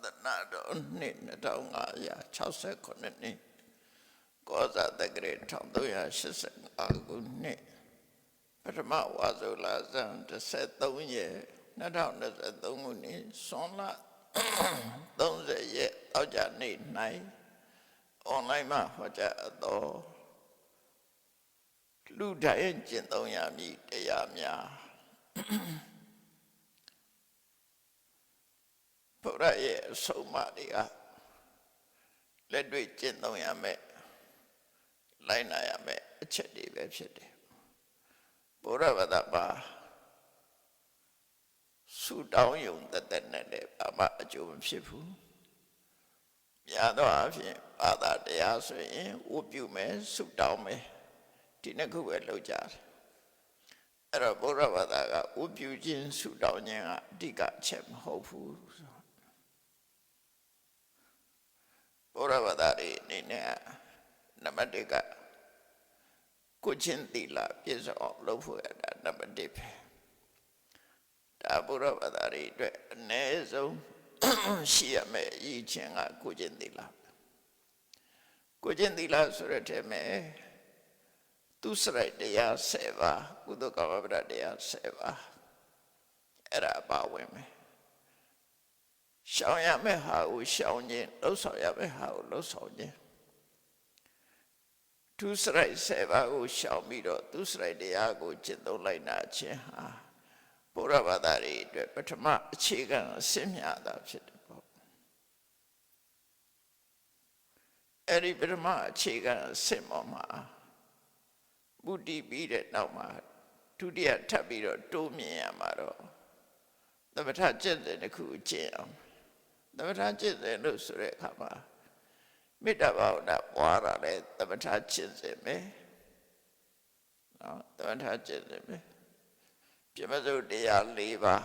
သနာတော်နှစ်2569နှစ်ကောဇာတက္ကရာ1385ခုနှစ်ပထမဝါဆိုလဆန်း13ရက်2023ခုနှစ်ဆွန်လ30ရက်တောက်ကြနေ့၌အွန်လိုင်းမှာဟောကြားအပ်သောလူတိုင်းကျင့်သုံးရမည့်တရားများဘုရားရဲ့အဆုံးအမတွေကလက်တွေ့ကျင့်သုံးရမယ်လိုက်နာရမယ်အချက်တွေပဲဖြစ်တယ်ဘုရားဘာသာပါဆုတောင်းယုံတသက်နဲ့ဘာမှအကျိုးမဖြစ်ဘူးများသောအားဖြင့်ဘာသာတရားဆိုရင်ဝတ်ပြုမယ်ဆုတောင်းမယ်ဒီနှစ်ခုပဲလုပ်ကြတယ်အဲ့တော့ဘုရားဘာသာကဝတ်ပြုခြင်းဆုတောင်းခြင်းကအဓိကအချက်မဟုတ်ဘူးဘုရားဘာသာတွေအနေနဲ့နံပါတ်1ကကိုချင်းသီလပြည့်စုံအောင်လုပ်ဖို့ရတာနံပါတ်1ပဲဒါဘုရားဘာသာတွေအတွက်အနည်းဆုံးရှိရမယ့်အရေးချင်းကကိုချင်းသီလကိုချင်းသီလဆိုတဲ့ထဲမှာသူစရိုက်တရား10ပါးကုသကမ္မပဒတရား10ပါးအဲ့ဒါပါဝင်မယ်ရှောင်ရမယ့်ဟာကိုရှောင်ခြင်းလှုပ်ဆောင်ရမယ့်ဟာကိုလှုပ်ဆောင်ခြင်းသူစရိုက်10ပါးကိုရှောင်ပြီးတော့သူစရိုက်တရားကိုကျင့်သုံးလိုက်နာခြင်းဟာဘုရားဘာသာတွေအတွက်ပထမအခြေခံအဆင့်မြတ်တာဖြစ်တယ်ပေါ့အဲ့ဒီပထမအခြေခံအဆင့်ပေါ်မှာဘုဒ္ဓပြီးတဲ့နောက်မှာဒုတိယထပ်ပြီးတော့တိုးမြင်ရမှာတော့သမထကျင့်တဲ့တစ်ခုကျင့်အောင်သမထကျင့်တယ်လို့ဆိုတဲ့အခါမှာမေတ္တာဘာဝနာပွားတာလေသမထကျင့်စေမယ်နော်သမထကျင့်စေမယ်ပြမစုတရား၄ပါး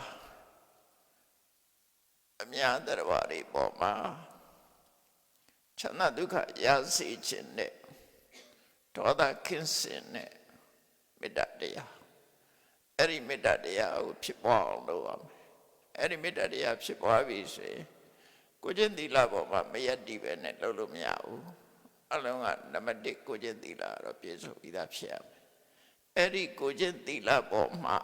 အများတရားတွေပေါ်မှာချမ်းသာဒုက္ခရစေခြင်းနဲ့ဒေါသကင်းစင်တဲ့မေတ္တာတရားအဲ့ဒီမေတ္တာတရားကိုဖြစ်ပွားအောင်လုပ်ရမယ်အဲ့ဒီမေတ္တာတရားဖြစ်ပွားပြီဆိုရင်ကိုကျင့်သီလပေါ်မှာမယက်တည်ပဲနဲ့လုပ်လို့မရဘူးအလုံးကနံပါတ်1ကိုကျင့်သီလတော့ပြည့်စုံပြီးသားဖြစ်ရမယ်အဲ့ဒီကိုကျင့်သီလပေါ်မှာ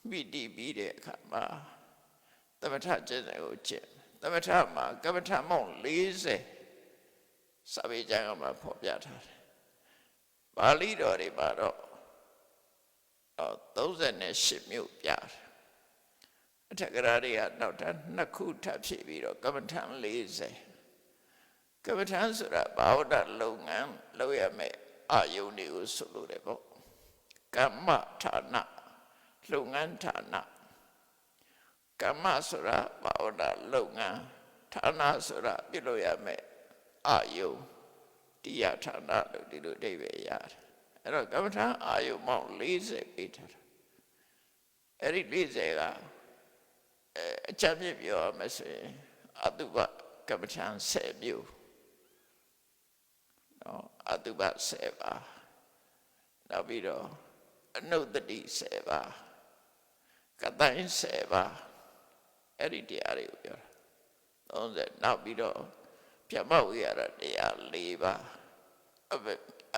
မိတည်ပြီးတဲ့အခါမှာသမထကျင့်တယ်ကိုကျင့်သမထမှာကမ္မထမောင်း40စာပေကျမ်းမှာဖော်ပြထားတယ်ပါဠိတော်တွေမှာတော့38မျိုးပြတယ်အထက်ကရာတွေကနောက်ထပ်2ခုထပ်ဖြည့်ပြီးတော့ကမ္မထ40ကမ္မထဆိုတာဘာဝတ္တလုပ်ငန်းလုပ်ရမယ်အာယုန်တွေကိုဆိုလို့တယ်ပေါ့ကမ္မဌာနလုပ်ငန်းဌာနကမ္မဆိုတာဘာဝတ္တလုပ်ငန်းဌာနဆိုတာပြုလို့ရမယ်အာယုန်တရားဌာနလို့ဒီလိုအဓိပ္ပာယ်ရတယ်အဲ့တော့ကမ္မထအာယုန်ပေါင်း40ပေးထားတာအဲ့ဒီ40ကအကြမ်းပြပြောရမယ်ဆိုရင်အတုပကမ္မထ10မျိုးနော်အတုပ10ပါနောက်ပြီးတော့အနုတ္တိ10ပါကတိုင်း10ပါအဲ့ဒီတရားတွေကိုပြောတာ30နောက်ပြီးတော့ပြမဝိရတရား4ပါအ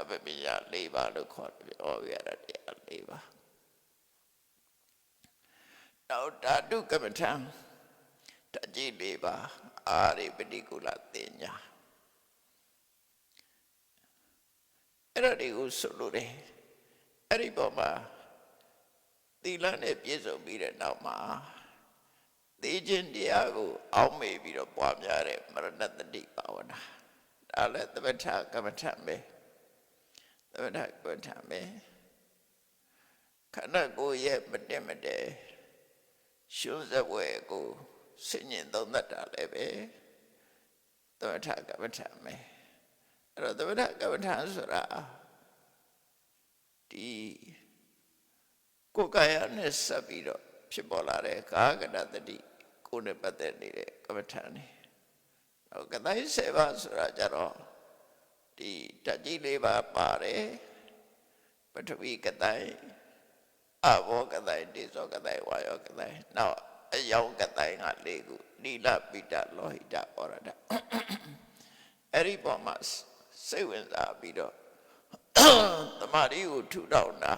ပပိယ4ပါလို့ခေါ်တယ်ဩဝိရတရား4ပါနောက်ဓာတုကမ္မထံတကြီး4ပါအာရိပတိကုလတင်ညာအဲ့ဒါတွေကိုဆိုလို့တယ်အဲ့ဒီပေါ်မှာသီလနဲ့ပြည့်စုံပြီးတဲ့နောက်မှာသိခြင်းတရားကိုအောက်မေ့ပြီးတော့ပွားများတဲ့မရဏတတိဘာဝနာဒါလည်းသမထကမ္မထပဲသမထကမ္မထပဲခန္ဓာကိုယ်ရဲ့မတည့်မတည့်ရှုံးစက်ဝဲကိုဆင်ញင်သုံးသပ်တာလည်းပဲသမထကမ္မထပဲအဲ့တော့သမထကမ္မထဆိုတာဒီကိုယ်ကာယနဲ့ဆက်ပြီးတော့ဖြစ်ပေါ်လာတဲ့ကာကတတတိကိုယ်နဲ့ပတ်သက်နေတဲ့ကမ္မထန်နေ။နောက်ကတိုင်း7ပါးဆိုတာကြတော့ဒီဓာတ်ကြီး4ပါးပါတယ်ပထဝီကတိုင်းအဘောကတိုင်းဒေဇောကတိုင်းဝါယောကတိုင်းနောက် အယောင်ကတိုင်းက၄ခုနီလပိတလောဟိတဩရဒအဲ့ဒီပေါ်မှာစိတ်ဝင်စားပြီးတော့တမာရီကိုထူထောင်တာ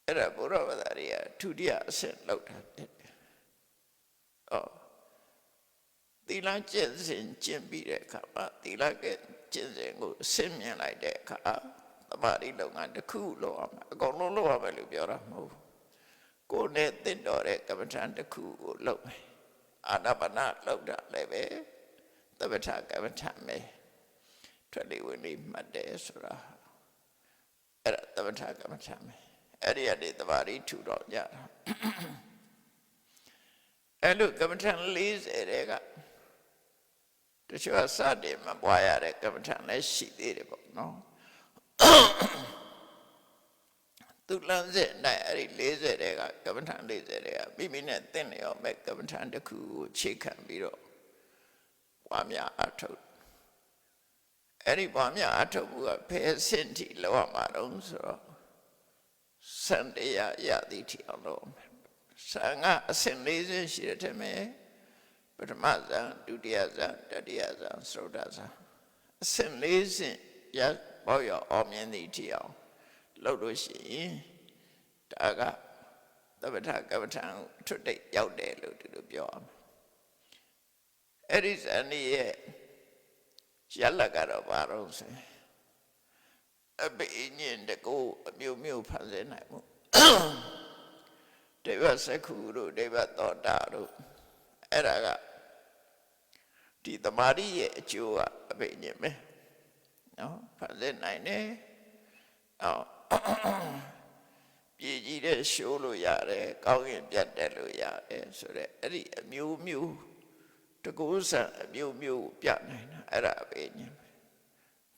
အဲ့ဒါဘုရားဗဒရိယဒုတိယအဆင့်လောက်တာဖြစ်တယ်သီလကျင့်စဉ်ကျင့်ပြီးတဲ့အခါမှာသီလကကျင့်စဉ်ကိုဆင့်မြင်လိုက်တဲ့အခါတမာရီလုပ်ငန်းတစ်ခုလုပ်အောင်အကုန်လုံးလုပ်ရမယ်လို့ပြောတာမဟုတ်ဘူးကိုယ်နဲ့တင့်တော်တဲ့ကမ္မဋ္ဌာန်းတစ်ခုကိုလုပ်မယ်အာနာပါနလုပ်တာလည်းပဲသမထကမ္မဋ္ဌာန်းပဲထွက်လေဝင်လေမှတ်တယ်ဆိုတာအဲ့ဒါသမထကမ္မဋ္ဌာန်းပဲအဲ့ဒီအတေတမာရီထူတော့ကြတာအဲ့လိုကမ္မဋ္ဌာန်း40တဲ့ကတချို့စတယ်မပွားရတဲ့ကမ္မဋ္ဌာန်းလည်းရှိသေးတယ်ပေါ့နော်သူလမ်းစဉ်နဲ့အဲ့ဒီ40တဲ့ကကမ္မဋ္ဌာန်း40တဲ့ကမိမိနဲ့သင်လျော်မဲ့ကမ္မဋ္ဌာန်းတစ်ခုကိုခြေခံပြီးတော့ပွားများအထုတ်အဲ့ဒီပွားများအထုတ်မှုကဘယ်ဆင့်ထိလောက်ရမှာတော့ဆိုတော့စံတရားရသည်ထိအောင်လုပ်မယ်စံကအဆင့်40ရှိတဲ့ထဲမှာပထမဇန်ဒုတိယဇန်တတိယဇန်သုဒ္ဓဇန်အဆင့်40ရပေါ့ရအောင်မြင်သည်ထိအောင်လုပ်လို့ရှိရင်ဒါကသမထကမ္မဋ္ဌာန်းထွတ်တိတ်ရောက်တယ်လို့ဒီလိုပြောအောင်အဲ့ဒီဇန်ရဲ့ရလကတော့ဘာလို့ဆိုအဘိညာဉ်တကူအမျိုးမျိုးဖန်ဆင်းနိုင်မှုဒေဝစက္ခုတို့ဒေဝသောတာတို့အဲ့ဒါကဒီတမာရီရဲ့အကျိုးကအဘိညာဉ်ပဲနော်ဖန်ဆင်းနိုင်တယ်ပြည်ကြီးတဲ့ရှိုးလို့ရတယ်ကောင်းကင်ပြတ်တယ်လို့ရတယ်ဆိုတော့အဲ့ဒီအမျိုးမျိုးတကူဆံအမျိုးမျိုးပြနိုင်တာအဲ့ဒါအဘိညာဉ်ပဲ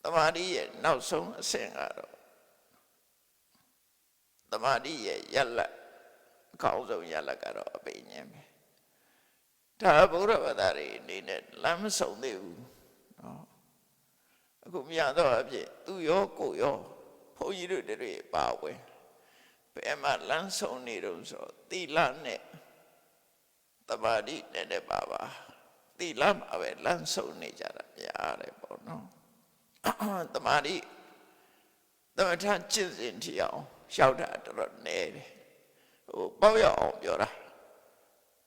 တမာရီရဲ့နောက်ဆုံးအဆင့်ကတော့တမာရီရဲ့ရလတ်အကောင်းဆုံးရလတ်ကတော့အဘိညာဉ်ပဲဒါဘုရားဘာသာရေးအနေနဲ့လမ်းမဆုံးသေးဘူးနော်အခုမြတ်တော့အဖြစ်သူရောကိုရောဘုန်းကြီးတို့တွေပါဝင်ဘယ်မှာလမ်းဆုံးနေတော့ဆိုသီလနဲ့တမာရီနဲ့ပါသီလမှာပဲလမ်းဆုံးနေကြတာများတယ်ပေါ့နော်တမာရီသမထကျင့်စဉ်ထီအောင်ရှောက်တာတော်နေတယ်ဟိုပေါ့ရအောင်ပြောတာ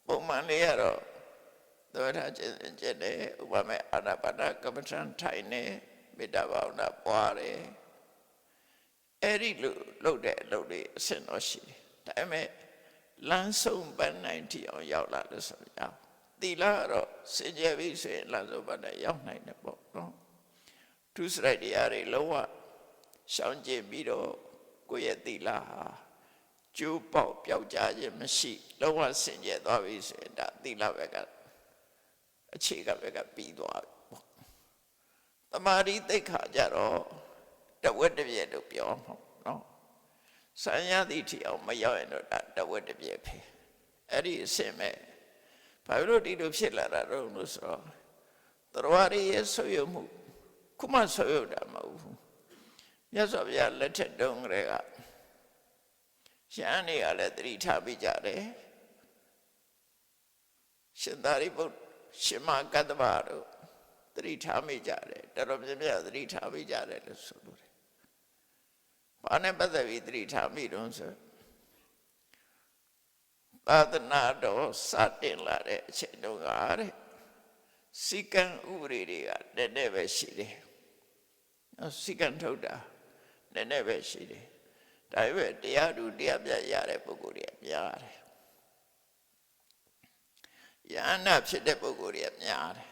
ပုံမှန်လေးကတော့သမထကျင့်စဉ်ကျင့်တယ်ဥပမာအာနာပါနကမ္မဋ္ဌာန်းထိုင်နေမေတ္တာဘာဝနာပွားတယ်အဲ့ဒီလိုလုပ်တဲ့အလုပ်တွေအဆင့်တော့ရှိတယ်ဒါပေမဲ့လမ်းဆုံးပန်းနိုင်ထီအောင်ရောက်လာလို့ဆိုရအောင်သီလကတော့စင်ကြယ်ပြီဆိုရင်လမ်းဆုံးပန်းနိုင်ရောက်နိုင်တယ်ပေါ့နော်သူစရိုက်တရားတွေလုံးဝရှောင်ကျဉ်ပြီးတော့ကိုယ့်ရဲ့သီလဟာကျိုးပေါက်ပျောက်ကြားခြင်းမရှိလုံးဝစင်ကြယ်သွားပြီဆိုရင်ဒါသီလဘက်ကအခြေကဘက်ကပြီးသွားပြီပေါ့တမာရီသိက္ခာကြတော့တဝက်တစ်ပြည့်လို့ပြောမှာနော်ဆံရသည့်ထီအောင်မရောက်ရင်တော့ဒါတဝက်တစ်ပြည့်ပဲအဲ့ဒီအစင်မဲ့ဘာလို့ဒီလိုဖြစ်လာတာတော့လို့ဆိုတော့တရားရည်ရဲ့ဆွေးရမှုခုမှဆွေးရတာမဟုတ်ဘူးမြတ်စွာဘုရားလက်ထက်တုန်းကလေးကရဟန်းတွေကလည်းသတိထားပြီးကြတယ်ရှင်သာရိပုတ္တရှင်မကတ္တဗတို့သတိထားမိကြတယ်တော်တော်များများသတိထားမိကြတယ်လို့ဆိုလို့တယ်ဘာနဲ့ပတ်သက်ပြီးသတိထားမိတော့ဆိုသာသနာတော်စတင်လာတဲ့အချိန်တုန်းကတဲ့စီကံဥပဒေတွေကနည်းနည်းပဲရှိတယ်စီကံထုတ်တာနည်းနည်းပဲရှိတယ်ဒါပေမဲ့တရားသူတရားပြရတဲ့ပုဂ္ဂိုလ်တွေများတယ်ယန္နာဖြစ်တဲ့ပုဂ္ဂိုလ်တွေများတယ်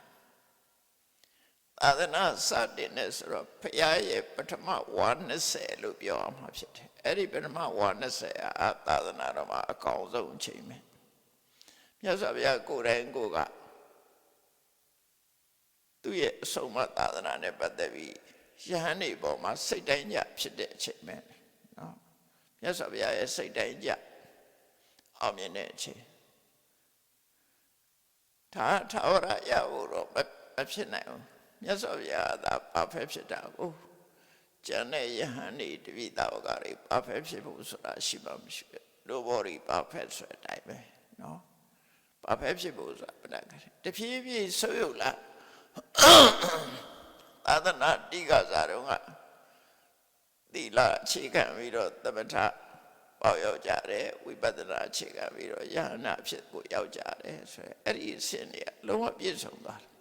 သာသနာစတင်နေဆိုတော့ဘုရားရဲ့ပထမဝါ20လို့ပြောအောင်မှာဖြစ်တယ်အဲ့ဒီပထမဝါ20သာသနာတော်မှာအကောင်းဆုံးအချိန်ပဲမြတ်စွာဘုရားကိုယ်တိုင်ကိုယ်ကသူ့ရဲ့အဆုံးအမသာသနာနဲ့ပတ်သက်ပြီးယဟန်တွေပေါ်မှာစိတ်တိုင်းကြဖြစ်တဲ့အချိန်ပဲနော်မြတ်စွာဘုရားရဲ့စိတ်တိုင်းကြအောင်မြင်တဲ့အချိန်ဒါထာဝရရဖို့တော့မဖြစ်နိုင်ဘူးမြတ်စွာဘုရားကဘာဖဲဖြစ်တာကိုကျန်တဲ့ယဟန်တွေတပိသာဝကတွေဘာဖဲဖြစ်ဖို့ဆိုတာရှိမှမရှိဘူး nobody perfect ဆိုတဲ့အတိုင်းပဲနော် perfect ဖြစ်ဖို့ဆိုတာဘယ်နဲ့တဖြည်းဖြည်းဆုပ်ယုပ်လာသာသနာတိကစားတော့ကသီလအခြေခံပြီးတော့သမထပေါရောက်ကြတယ်ဝိပဿနာအခြေခံပြီးတော့ယဟနာဖြစ်ကိုရောက်ကြတယ်ဆိုရယ်အဲ့ဒီအစဉ်တွေကလုံးဝပြည့်စုံသွားတယ်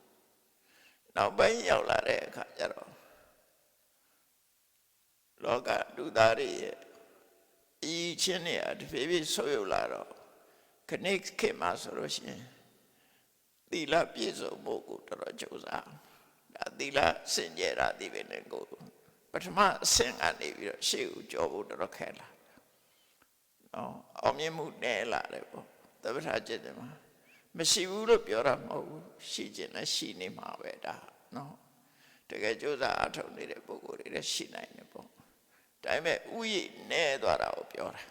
နောက်ပိုင်းရောက်လာတဲ့အခါကျတော့လောကလူသားတွေရဲ့အချင်းတွေကတဖြည်းဖြည်းဆုပ်ယုပ်လာတော့ခဏခေတ်မှာဆိုလို့ရှိရင်သီလပြည့်စုံဖို့ကိုတော်တော်ကြိုးစားဒါသီလစင်ကြယ်တာဒီပဲနဲ့ကိုပထမအဆင့်ကနေပြီးတော့ရှေ့ကိုကြောဖို့တော်တော်ခဲလာနော်အောင်မြင်မှုနဲ့လာတယ်ပေါ့သမထကျင့်တယ်မှာမရှိဘူးလို့ပြောတာမဟုတ်ဘူးရှိခြင်းနဲ့ရှိနေမှာပဲဒါနော်တကယ်ကြိုးစားအထောက်နေတဲ့ပုဂ္ဂိုလ်တွေလည်းရှိနိုင်တယ်ပေါ့ဒါပေမဲ့ဥယျာဉ်နဲ့သွားတာကိုပြောတာ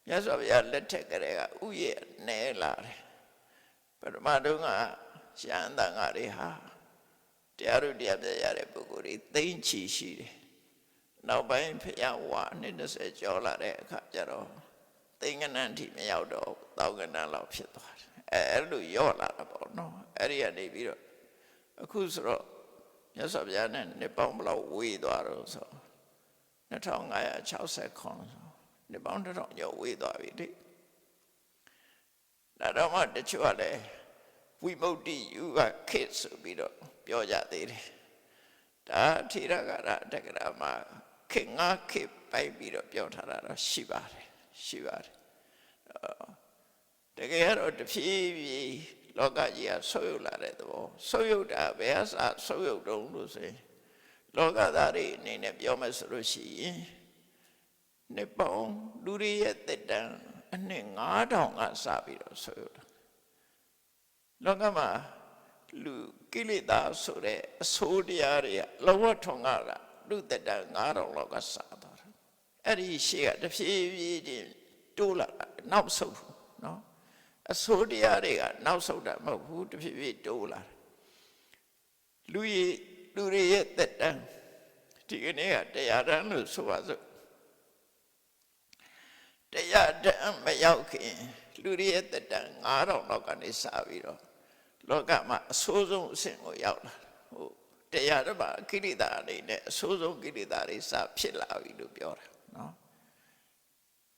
မြတ်စွာဘုရားလက်ထက်ကလေးကဥယျာဉ်နဲ့လာတယ်ပထမတုန်းကရှမ်းတန်ဃာတွေဟာတရားတို့တရားပြရတဲ့ပုဂ္ဂိုလ်တွေသိမ့်ချီရှိတယ်နောက်ပိုင်းဖျားဝါနှစ်20ကျော်လာတဲ့အခါကျတော့သိင်္ဂနန်းထိမရောက်တော့သောကနန်းလောက်ဖြစ်သွားတယ်အဲ့လိုရော့လာတာပေါ့နော်အဲ့ဒီကနေပြီးတော့အခုဆိုတော့မြတ်စွာဘုရားနဲ့နှစ်ပေါင်းဘယ်လောက်ဝေးသွားတော့ဆို2560ခွန်နှစ်ပေါင်း1000ကျော်ဝေးသွားပြီလေဒါတော့မှတချို့ကလည်းဝိမု ക്തി ယူကခေတ်ဆိုပြီးတော့ပြောကြသေးတယ်ဒါထေရဂါရတက္ကရာမှာခေတ်5ခေတ်ပိုက်ပြီးတော့ပြောထားတာတော့ရှိပါတယ်တကယ်တော့တဖြည်းဖြည်းလောကကြီးကဆုပ်ယုပ်လာတဲ့သဘောဆုပ်ယုပ်တာဘယ်အစဆုပ်ယုပ်တုံးလို့ဆိုရင်လောကသားတွေအနေနဲ့ပြောမယ်ဆိုလို့ရှိရင်နှစ်ပေါင်းလူတွေရဲ့တက်တန်းအနှစ်9000ကစပြီးတော့ဆုပ်ယုပ်တာလောကမှာလူကိလေသာဆိုတဲ့အဆိုးတရားတွေကလောဘထုံကလူတက်တန်း9000လောက်ကစသွားတာအဲ့ဒီရှေ့ကတဖြည်းဖြည်းချင်းတိုးလာတာနောက်ဆုတ်နော်အဆိုးတရားတွေကနောက်ဆုတ်တာမဟုတ်ဘူးတဖြည်းဖြည်းတိုးလာတယ်လူတွေရဲ့တက်တန်းဒီကနေ့ကတရားတန်းလို့ဆိုပါစို့တရားတန်းမရောက်ခင်လူတွေရဲ့တက်တန်း9000လောက်ကနေစပြီးတော့လောကမှာအဆိုးဆုံးအဆင့်ကိုရောက်လာဟုတ်တရားတော့ပါကိလေသာအနေနဲ့အဆိုးဆုံးကိလေသာတွေစဖြစ်လာပြီလို့ပြောတာနော်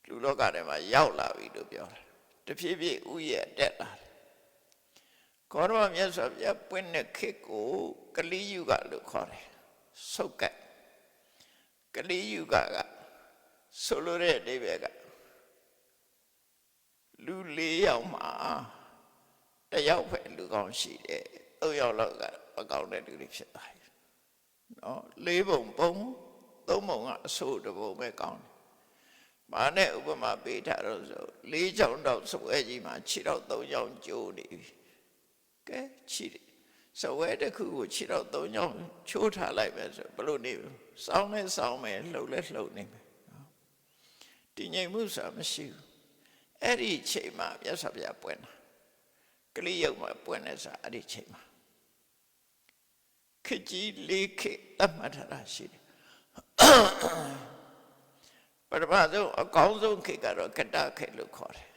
လူလောကထဲမှာရောက်လာပြီလို့ပြောတာတဖြည်းဖြည်းဥယျာဉ်တက်လာတယ်ကောရမမြတ်စွာဘုရားပွင့်တဲ့ခေတ်ကိုကလိယုဂလို့ခေါ်တယ်ဆုတ်ကပ်ကလိယုဂကဆိုလိုတဲ့အဓိပ္ပာယ်ကလူ4ယောက်မှာ1ယောက်ပဲလူကောင်းရှိတယ်3ယောက်လောက်ကမကောင်းတဲ့လူတွေဖြစ်သွားတယ်နော်4ပုံ3ပုံကအဆိုးတစ်ပုံပဲကောင်းတယ်မာနဲ့ဥပမာပေးထားတော့ဆို4ချောင်းတော့စဝဲကြီးမှာခြေတော့3ချောင်းကျိုးနေပြီကဲခြေစဝဲတစ်ခုကိုခြေတော့3ချောင်းချိုးထားလိုက်ပဲဆိုဘလို့နေစောင်းနဲ့စောင်းမယ်လှုပ်လဲလှုပ်နေမယ်နော်တည်ငြိမ်မှုဆိုတာမရှိဘူးအဲ့ဒီချိန်မှာမြတ်စွာဘုရားပွင့်တာကလိယုတ်မှာပွင့်နေစားအဲ့ဒီချိန်မှာခေကြီး4ခေတတ်မှတ်ထားတာရှိတယ်ပထမဆုံးအကောင်းဆုံးခေကတော့ကတ္တခေလို့ခေါ်တယ်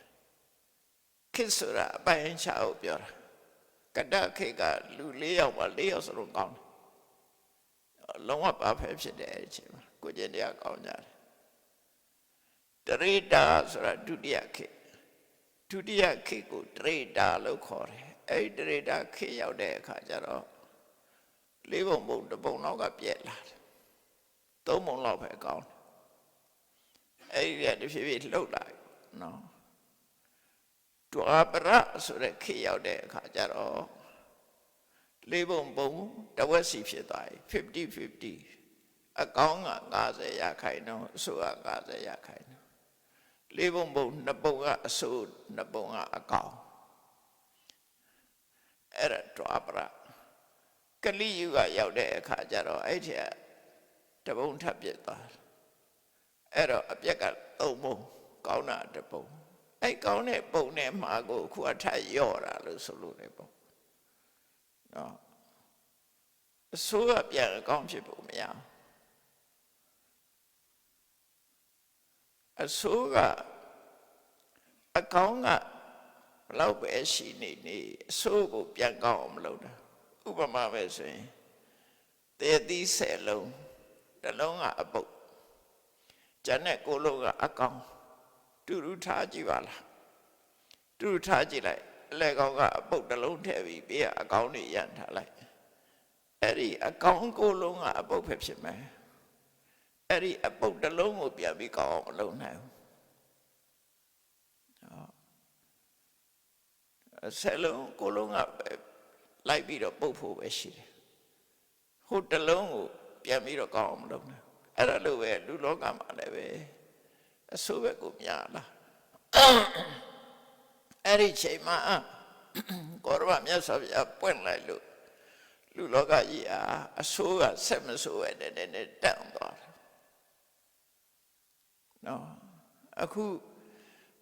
ခေဆိုတာအပိုင်းခြားကိုပြောတာကတ္တခေကလူ4ယောက်မှာ4ယောက်စလုံးကောင်းတယ်လုံးဝပါဖဲဖြစ်တယ်အဲ့ဒီချိန်မှာကိုကျင့်တရားကောင်းကြတယ်တရိတာဆိုတာဒုတိယခေကိုတရိတာလို့ခေါ်တယ်အဲ့ဒီတရိတာခေရောက်တဲ့အခါကျတော့4ပုံပုံ1ပုံလောက်ကပြက်လာတယ်3ပုံလောက်ပဲကောင်းတယ်အဲ့ဒီတဖြည်းဖြည်းလှုပ်လာနော်ဒွါပရဆိုတဲ့ခေရောက်တဲ့အခါကျတော့4ပုံပုံတဝက်စီဖြစ်သွားပြီ50-50အကောင်းက90ရာခိုင်နှုန်းအဆိုးက90ရာခိုင်နှုန်း4ပုံပုံ2ပုံကအဆိုး2ပုံကအကောင်းအဲ့ဒါဒွါပရကလိယုကရောက်တဲ့အခါကျတော့အဲ့ဒီတပုံထပ်ပြစ်သွားအဲ့တော့အပြက်က3ပုံကောင်းတာ1ပုံအဲ့ကောင်းတဲ့ပုံနဲ့မှာကိုခုအထက်ရော့တာလို့ဆိုလို့နေပေါ့နော်အဆိုးကပြန်အကောင်းဖြစ်ဖို့မရအဆိုးက အကောင်းကဘလောက်ပဲရှိနေနေအဆိုးကိုပြန်ကောင်းအောင်မလုပ်တာဥပမာပဲဆိုရင်တေသီး10လုံးတစ်လုံးကအပုပ်ကျန်တဲ့9လုံးကအကောင်းတူတူထားကြည့်ပါလားတူတူထားကြည့်လိုက်အလဲကောင်းကအပုပ်တစ်လုံးထည့်ပြီးဘေးကအကောင်းတွေရန်ထားလိုက်အဲ့ဒီအကောင်း9လုံးကအပုပ်ပဲဖြစ်မယ်အဲ့ဒီအပုပ်တစ်လုံးကိုပြန်ပြီးကောင်းအောင်မလုပ်နိုင်ဘူး10လုံး9လုံးကလိုက်ပြီးတော့ပုတ်ဖို့ပဲရှိတယ်ဟိုတစ်လုံးကိုပြန်ပြီးတော့ကောင်းအောင်မလုပ်နိုင်အဲ့ဒါလိုပဲလူလောကမှာလည်းပဲအဆိုးဘက်ကိုများလာအဲ့ဒီချိန်မှာကောရမမြတ်စွာဘုရားပွင့်လိုက်လို့လူလောကကြီးအဆိုးကဆက်မဆိုးပဲနဲ့တန့်သွားတယ်နော်အခု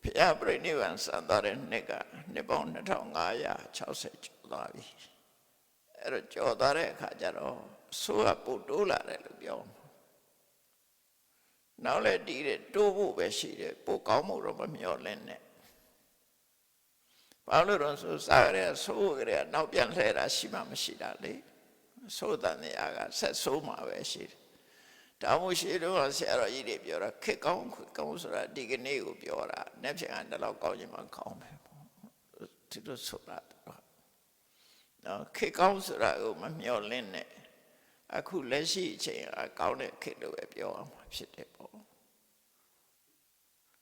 ဘုရားပြိဋိဘံစံသွားတဲ့နှစ်ကနှစ်ပေါင်း2560ကျော်သွားပြီအဲ့တော့ကျော်သွားတဲ့အခါကျတော့အဆိုးကပိုတိုးလာတယ်လို့ပြောနောက်လည်းတီးတယ်တိုးဖို့ပဲရှိတယ်ပိုကောင်းမှုတော့မမျှော်လင့်နဲ့ဘာလို့တော့ဆိုစားရဆိုးကြရနောက်ပြန်လှည့်တာရှိမှမရှိတာလေဆိုးတဲ့နေရာကဆက်ဆိုးမှာပဲရှိတယ်ဒါမှရှိတော့ဆရာတော်ကြီးတွေပြောတာခက်ကောင်းဆိုတာဒီကနေ့ကိုပြောတာနေ့ဖြန်ကတလောက်ကောင်းချင်မှကောင်းမယ်ပေါ့ဒီလိုဆိုတာနော်ခက်ကောင်းဆိုတာကိုမမျှော်လင့်နဲ့အခုလက်ရှိအချိန်ကကောင်းတဲ့ခက်လို့ပဲပြောအောင်ဖြစ်တယ်ပေါ့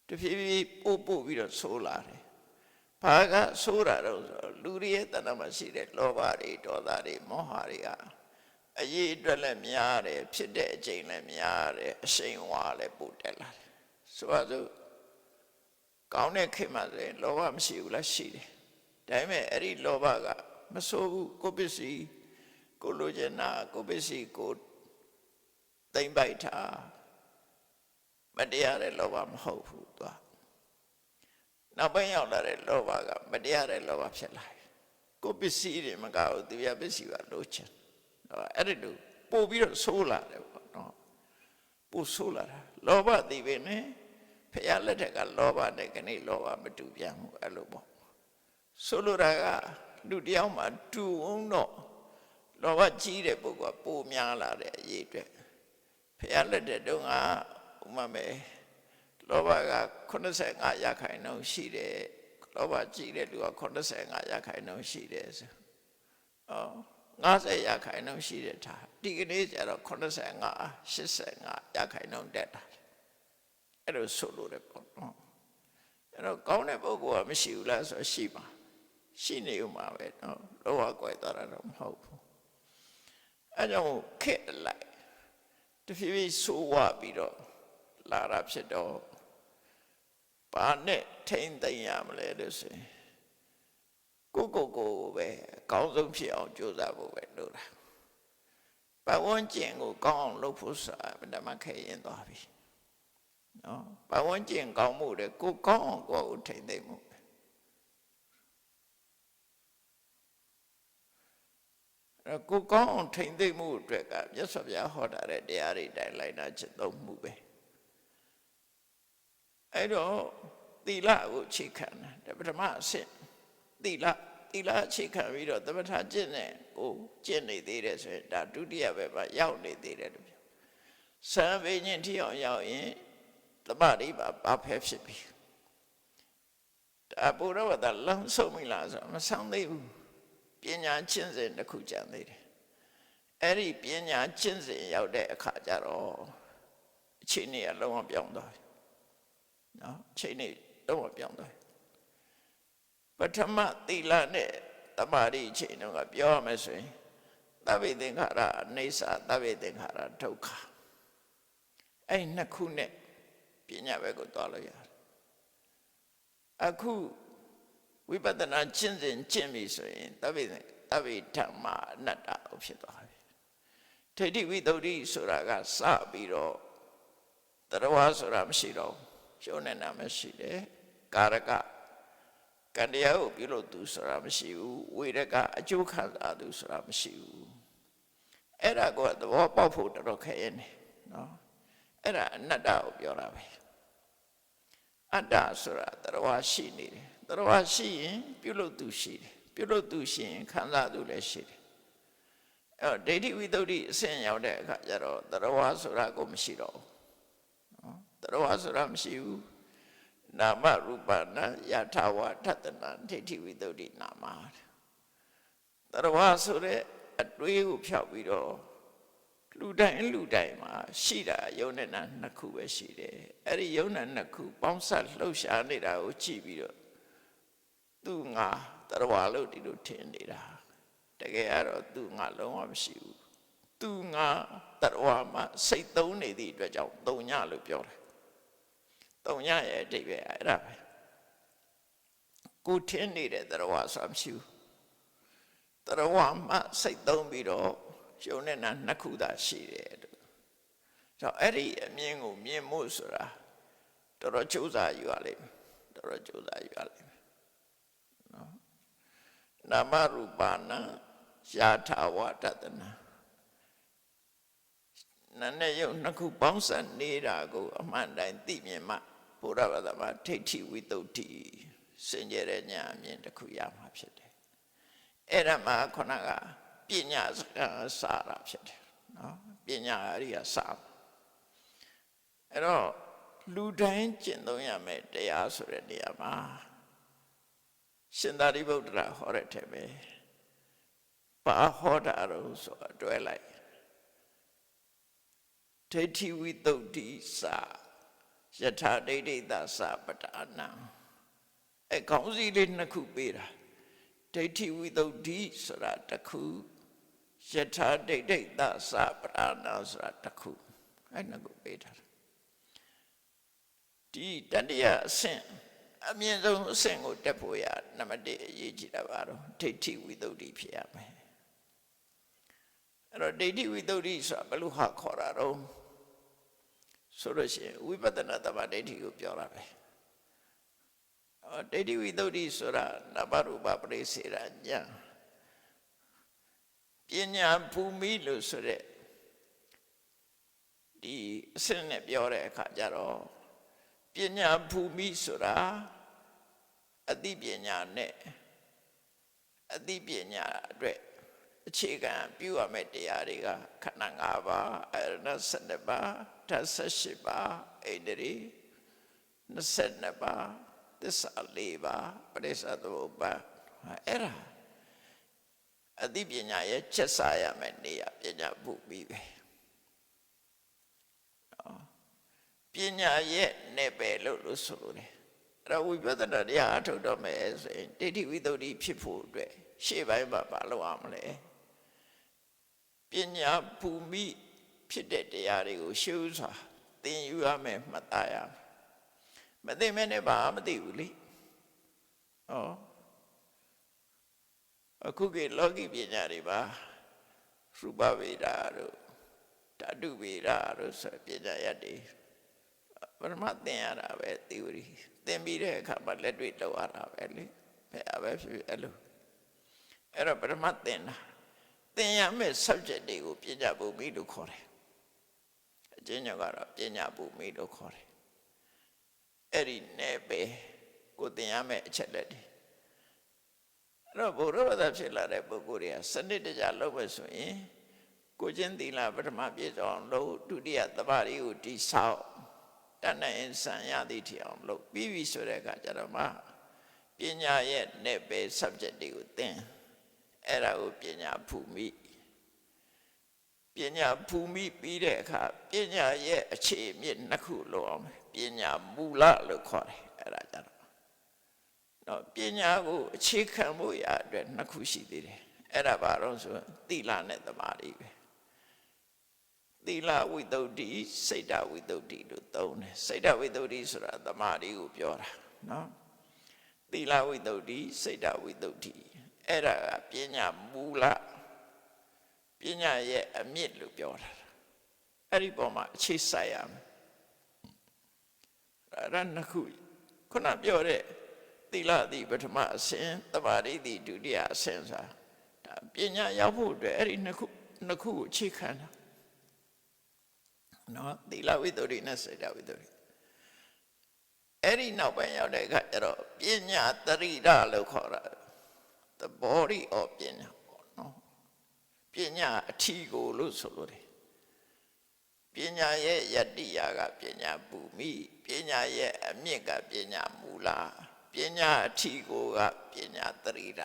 တဖြည်းဖြည်းပို့ပြီးတော့ဆိုးလာတယ်ဘာကဆိုးတာတော့ဆိုလူတွေရဲ့တဏ္ဍာမှာရှိတဲ့လောဘတွေဒေါသတွေမောဟတွေကအရေးအတွက်လည်းများတယ်ဖြစ်တဲ့အချိန်လည်းများတယ်အရှိန်ဝါလည်းပိုတက်လာတယ်ဆိုတော့ကောင်းတဲ့ခေတ်မှာဆိုရင်လောဘမရှိဘူးလားရှိတယ်ဒါပေမဲ့အဲ့ဒီလောဘကမဆိုးဘူးကိုပစ္စည်းကိုလိုချင်တာကိုပစ္စည်းကိုသိမ့်ပိုက်ထားမတရားတဲ့လောဘမဟုတ်ဘူးသူကနောက်ပိုင်းရောက်လာတဲ့လောဘကမတရားတဲ့လောဘဖြစ်လာတယ်ကိုပစ္စည်းတွေမကဘူးသူရပစ္စည်းကလိုချင်အဲ့ဒီလိုပို့ပြီးတော့ဆိုးလာတယ်ပေါ့နော်ပို့ဆိုးလာတာလောဘသိပေနဲ့ဖျားလက်ထက်ကလောဘနဲ့ခဏလောဘမတူပြန်ဘူးအဲ့လိုပေါ့ဆိုလိုတာကလူတယောက်မှတူအောင်တော့လောဘကြီးတဲ့ပုဂ္ဂိုလ်ကပိုများလာတဲ့အရေးအတွက်ဖျားလက်တဲ့တုန်းကဥမာမဲ့လောဘက85%ရှိတယ်လောဘကြီးတဲ့လူက85%ရှိတယ်ဆို50%ရှိတဲ့ထားဒီကနေ့ကျတော့85-85%တက်တာအဲ့လိုဆိုလို့တယ်ပေါ့နော်အဲ့တော့ကောင်းတဲ့ပုဂ္ဂိုလ်ကမရှိဘူးလားဆိုရှိပါရှိနေဦးမှာပဲနော်လောဘကွယ်သွားတာတော့မဟုတ်ဘူးအဲ့ကြောင့်ခက်လိုက်တဖြည်းဖြည်းဆိုးဝါပြီးတော့လာတာဖြစ်တော့ဘာနဲ့ထိမ့်သိမ့်ရမလဲလို့ဆိုရင်ကိုပဲအကောင်းဆုံးဖြစ်အောင်ကြိုးစားဖို့ပဲလုပ်တာပတ်ဝန်းကျင်ကိုကောင်းအောင်လုပ်ဖို့ဆိုတာဓမ္မခဲရင်သွားပြီနော်ပတ်ဝန်းကျင်ကောင်းမှုတွေကိုကောင်းအောင်ကိုထိမ့်သိမ့်မှုကိုကောင်းအောင်ထိမ့်သိမ့်မှုအတွက်ကမြတ်စွာဘုရားဟောတာတဲ့တရားတွေတိုင်းလိုက်နာချက်သုံးမှုပဲအဲ့တော့သီလကိုအခြေခံတယ်ပထမအဆင့်သီလအခြေခံပြီးတော့သမထကျင့်နေကိုကျင့်နေသေးတယ်ဆိုရင်ဒါဒုတိယပဲပါရောက်နေသေးတယ်လို့ပြောစံပင်ညင်ထီအောင်ရောက်ရင်တမရိပါဘာဖဲဖြစ်ပြီဒါဘုရားဘာသာလမ်းဆုံးမိလားဆိုမဆောင်သေးဘူးပညာကျင့်စဉ်တစ်ခုကြံသေးတယ်အဲ့ဒီပညာကျင့်စဉ်ရောက်တဲ့အခါကျတော့အချိန်ကြီးအလုံးဝပြောင်းသွားပြီနော်အချိန်ကြီးလုံးဝပြောင်းသွားပထမသီလနဲ့တမာတိအချိန်တော့ပြောရမယ်ဆိုရင်သဗ္ဗေသင်္ခါရအိဋ္ဌသဗ္ဗေသင်္ခါရဒုက္ခအဲ့နှစ်ခုနဲ့ပညာဘက်ကိုသွားလို့ရတယ်အခုဝိပဿနာကျင့်စဉ်ကျင့်ပြီဆိုရင်သဗ္ဗေဓမ္မအနတ္တဖြစ်သွားပြီထိဋ္ဌိဝိတ္တုဆိုတာကစပြီးတော့တရားဆိုတာမရှိတော့ရှုံးနေတာမရှိတယ်ကာရကကံတရားကိုပြုလို့သူဆိုတာမရှိဘူးဝေရကအကျိုးခံစားသူဆိုတာမရှိဘူးအဲ့ဒါကိုသဘောပေါက်ဖို့တော်တော်ခဲရင်နော်အဲ့ဒါအနတ္တကိုပြောတာပဲ အတ္တဆိုတာတရဝရှိနေတယ်တရဝရှိရင်ပြုလုပ်သူရှိတယ်ပြုလုပ်သူရှိရင်ခံစားသူလည်းရှိတယ်အဲ့ဒိဋ္ဌိဝိတ္တုအဆင့်ရောက်တဲ့အခါကျတော့တရဝဆိုတာကိုမရှိတော့ဘူးနော်တရဝဆိုတာမရှိဘူးနာမရူပနာယထာဝထတနာဒိဋ္ဌိဝိတ္တုနာမတရဝဆိုတဲ့အတွေးကိုဖြောက်ပြီးတော့လူတိုင်းမှာရှိတာယုံနဲ့နာနှစ်ခုပဲရှိတယ်အဲ့ဒီယုံနဲ့နှစ်ခုပေါင်းစပ်လှုပ်ရှားနေတာကိုကြည့်ပြီးတော့သူငါတရဝလို့ဒီလိုထင်နေတာတကယ်ကတော့သူငါလုံးဝမရှိဘူးသူငါတရဝမှာစိတ်သုံးနေသည့်အတွက်ကြောင့်တုံညလို့ပြောတယ်တုံညရဲ့အဓိပ္ပာယ်အဲ့ဒါပဲကိုထင်နေတဲ့တရဝဆိုတာမရှိဘူးတရဝမှာစိတ်သုံးပြီးတော့ယုံနဲ့နာနှစ်ခုသာရှိတယ်လို့ဆိုအဲ့ဒီအမြင်ကိုမြင်ဖို့ဆိုတာတော်တော်ကြိုးစားယူရလိမ့်မယ်တော်တော်ကြိုးစားယူရလိမ့်မယ်နော်နာမရူပနာယာထာဝတတနာနာနဲ့ယုံနှစ်ခုပေါင်းစပ်နေတာကိုအမှန်တိုင်းသိမြင်မှဘုရားဘာသာမှာဒိဋ္ဌိဝိတ္တုစင်ကြယ်တဲ့ဉာဏ်အမြင်တစ်ခုရမှာဖြစ်တယ်အဲ့ဒါမှခုနကပညာစာတာဖြစ်တယ်နော်ပညာအရိယာစာအဲ့တော့လူတိုင်းကျင့်သုံးရမယ်တရားဆိုတဲ့နေရာမှာရှင်သာရိပုတ္တရာဟောတဲ့ထဲပဲဘာဟောတာတော့ဆိုတွဲလိုက်ဒိဋ္ဌိဝိတ္တုစာယထာဒိဋ္ဌိသစာပဋ္ဌာနံအဲခေါင်းစည်းလေးနှစ်ခုပေးတာဒိဋ္ဌိဝိတ္တုဆိုတာတစ်ခုယထာဒိဋ္ဌိသစာပဋ္ဌာနံဆိုတာတစ်ခုအဲနှစ်ခုပေးတာဒီတတိယအဆင့်အမြင့်ဆုံးအဆင့်ကိုတက်ဖို့ရနံပါတ်1အရေးကြီးတာပါတော့ဒိဋ္ဌိဝိတ္တုဖြစ်ရမယ်အဲ့တော့ဒိဋ္ဌိဝိတ္တုဆိုတာဘယ်လိုဟာခေါ်တာတော့ဆိုလို့ရှိရင်ဝိပဿနာတမ္မာဒိဋ္ဌိကိုပြောတာပဲဒိဋ္ဌိဝိတ္တုဆိုတာနာမရူပပရိစ္ဆေဒဉာဏ်ပညာภูမိလို့ဆိုတဲ့ဒီအဆင့်နဲ့ပြောတဲ့အခါကျတော့ပညာภูမိဆိုတာအသိပညာနဲ့အသိပညာအတွက်အခြေခံပြုရမယ့်တရားတွေကခန္ဓာ၅ပါးအရဏ12ပါးဓာတ်18ပါးဣန္ဒြေ22ပါးသစ္စာ4ပါးပရိစ္ဆသမုပ္ပါအဲ့ဒါအသိပညာရဲ့ချက်စားရမယ့်နေရာပညာภูမိပဲပညာရဲ့နယ်ပယ်လို့ဆိုလို့တယ်အဲ့တော့ဝိပဿနာတရားအထုတ်တော့မယ်ဆိုရင်ဒိဋ္ဌိဝိတ္တုဖြစ်ဖို့အတွက်ရှေ့ပိုင်းမှာမလုပ်အောင်လဲပညာภูမိဖြစ်တဲ့တရားတွေကိုရှေ့ဥစွာသင်ယူရမယ်မှတ်သားရမယ်မသိမဲနဲ့ဘာမသိဘူးလေအခုကလောကီပညာတွေပါရူပဗေဒတို့ဓာတုဗေဒတို့ဆိုပညာရပ်တွေပရမသင်ရတာပဲ theory သင်ပြီးတဲ့အခါမှာလက်တွေ့လောက်ရတာပဲလေဘယ်အပဲဖြစ်အဲ့လိုအဲ့တော့ပရမသင်တာသင်ရမယ့် subject တွေကိုပညာภูမိလို့ခေါ်တယ်အကျဉ်းချုပ်ကတော့ပညာภูမိလို့ခေါ်တယ်အဲ့ဒီနယ်ပယ်ကိုသင်ရမယ့်အချက်လက်တွေအဲ့တော့ဘုရားဘာသာဖြစ်လာတဲ့ပုဂ္ဂိုလ်တွေကစနစ်တကျလုပ်မယ်ဆိုရင်ကိုချင်းသီလပထမပြည့်စုံအောင်လုပ်ဒုတိယသဘာဝကိုတိဆောက်တဏ္ဍအင်ဆံရသည့်ထီအောင်လုပ်ပြီးပြီဆိုတဲ့အခါကျတော့မှပညာရဲ့နယ်ပယ် subject တွေကိုသင်အဲ့ဒါကိုပညာภูမိပညာภูမိပြီးတဲ့အခါပညာရဲ့အခြေအမြစ်နှစ်ခုလို့အောင်ပညာမူလလို့ခေါ်တယ်အဲ့ဒါကြတော့ပညာကိုအခြေခံဖို့ရအတွက်နှစ်ခုရှိသေးတယ်အဲ့ဒါဘာလို့ဆိုသီလနဲ့သမာဓိပဲသီလဝိတ္တုစိတ်တဝိတ္တုလို့သုံးတယ်စိတ်တဝိတ္တုဆိုတာသမာဓိကိုပြောတာနော်သီလဝိတ္တုစိတ်တဝိတ္တုအဲ့ဒါကပညာမူလပညာရဲ့အမြစ်လို့ပြောတာအဲ့ဒီပေါ်မှာအခြေစိုက်ရမယ်အဲ့ဒါနှစ်ခုခုနပြောတဲ့သီလသည်ပထမအဆင့်သမာဓိသည်ဒုတိယအဆင့်ဆိုတာဒါပညာရောက်ဖို့အတွက်အဲ့ဒီနှစ်ခုကိုအခြေခံတာနော်သီလဝိတ္တုနဲ့စိတ်တဝိတ္တု အဲ့ဒီနောက်ပိုင်းရောက်တဲ့အခါကျတော့ပညာတရိဒလို့ခေါ်တာ the body of ပညာပေါ့နော်ပညာအထီကိုလို့ဆိုလို့တယ်ပညာရဲ့ယတ္တိယာကပညာပူမိပညာရဲ့အမြင့်ကပညာမူလာပညာအထီကိုကပညာတရိဒ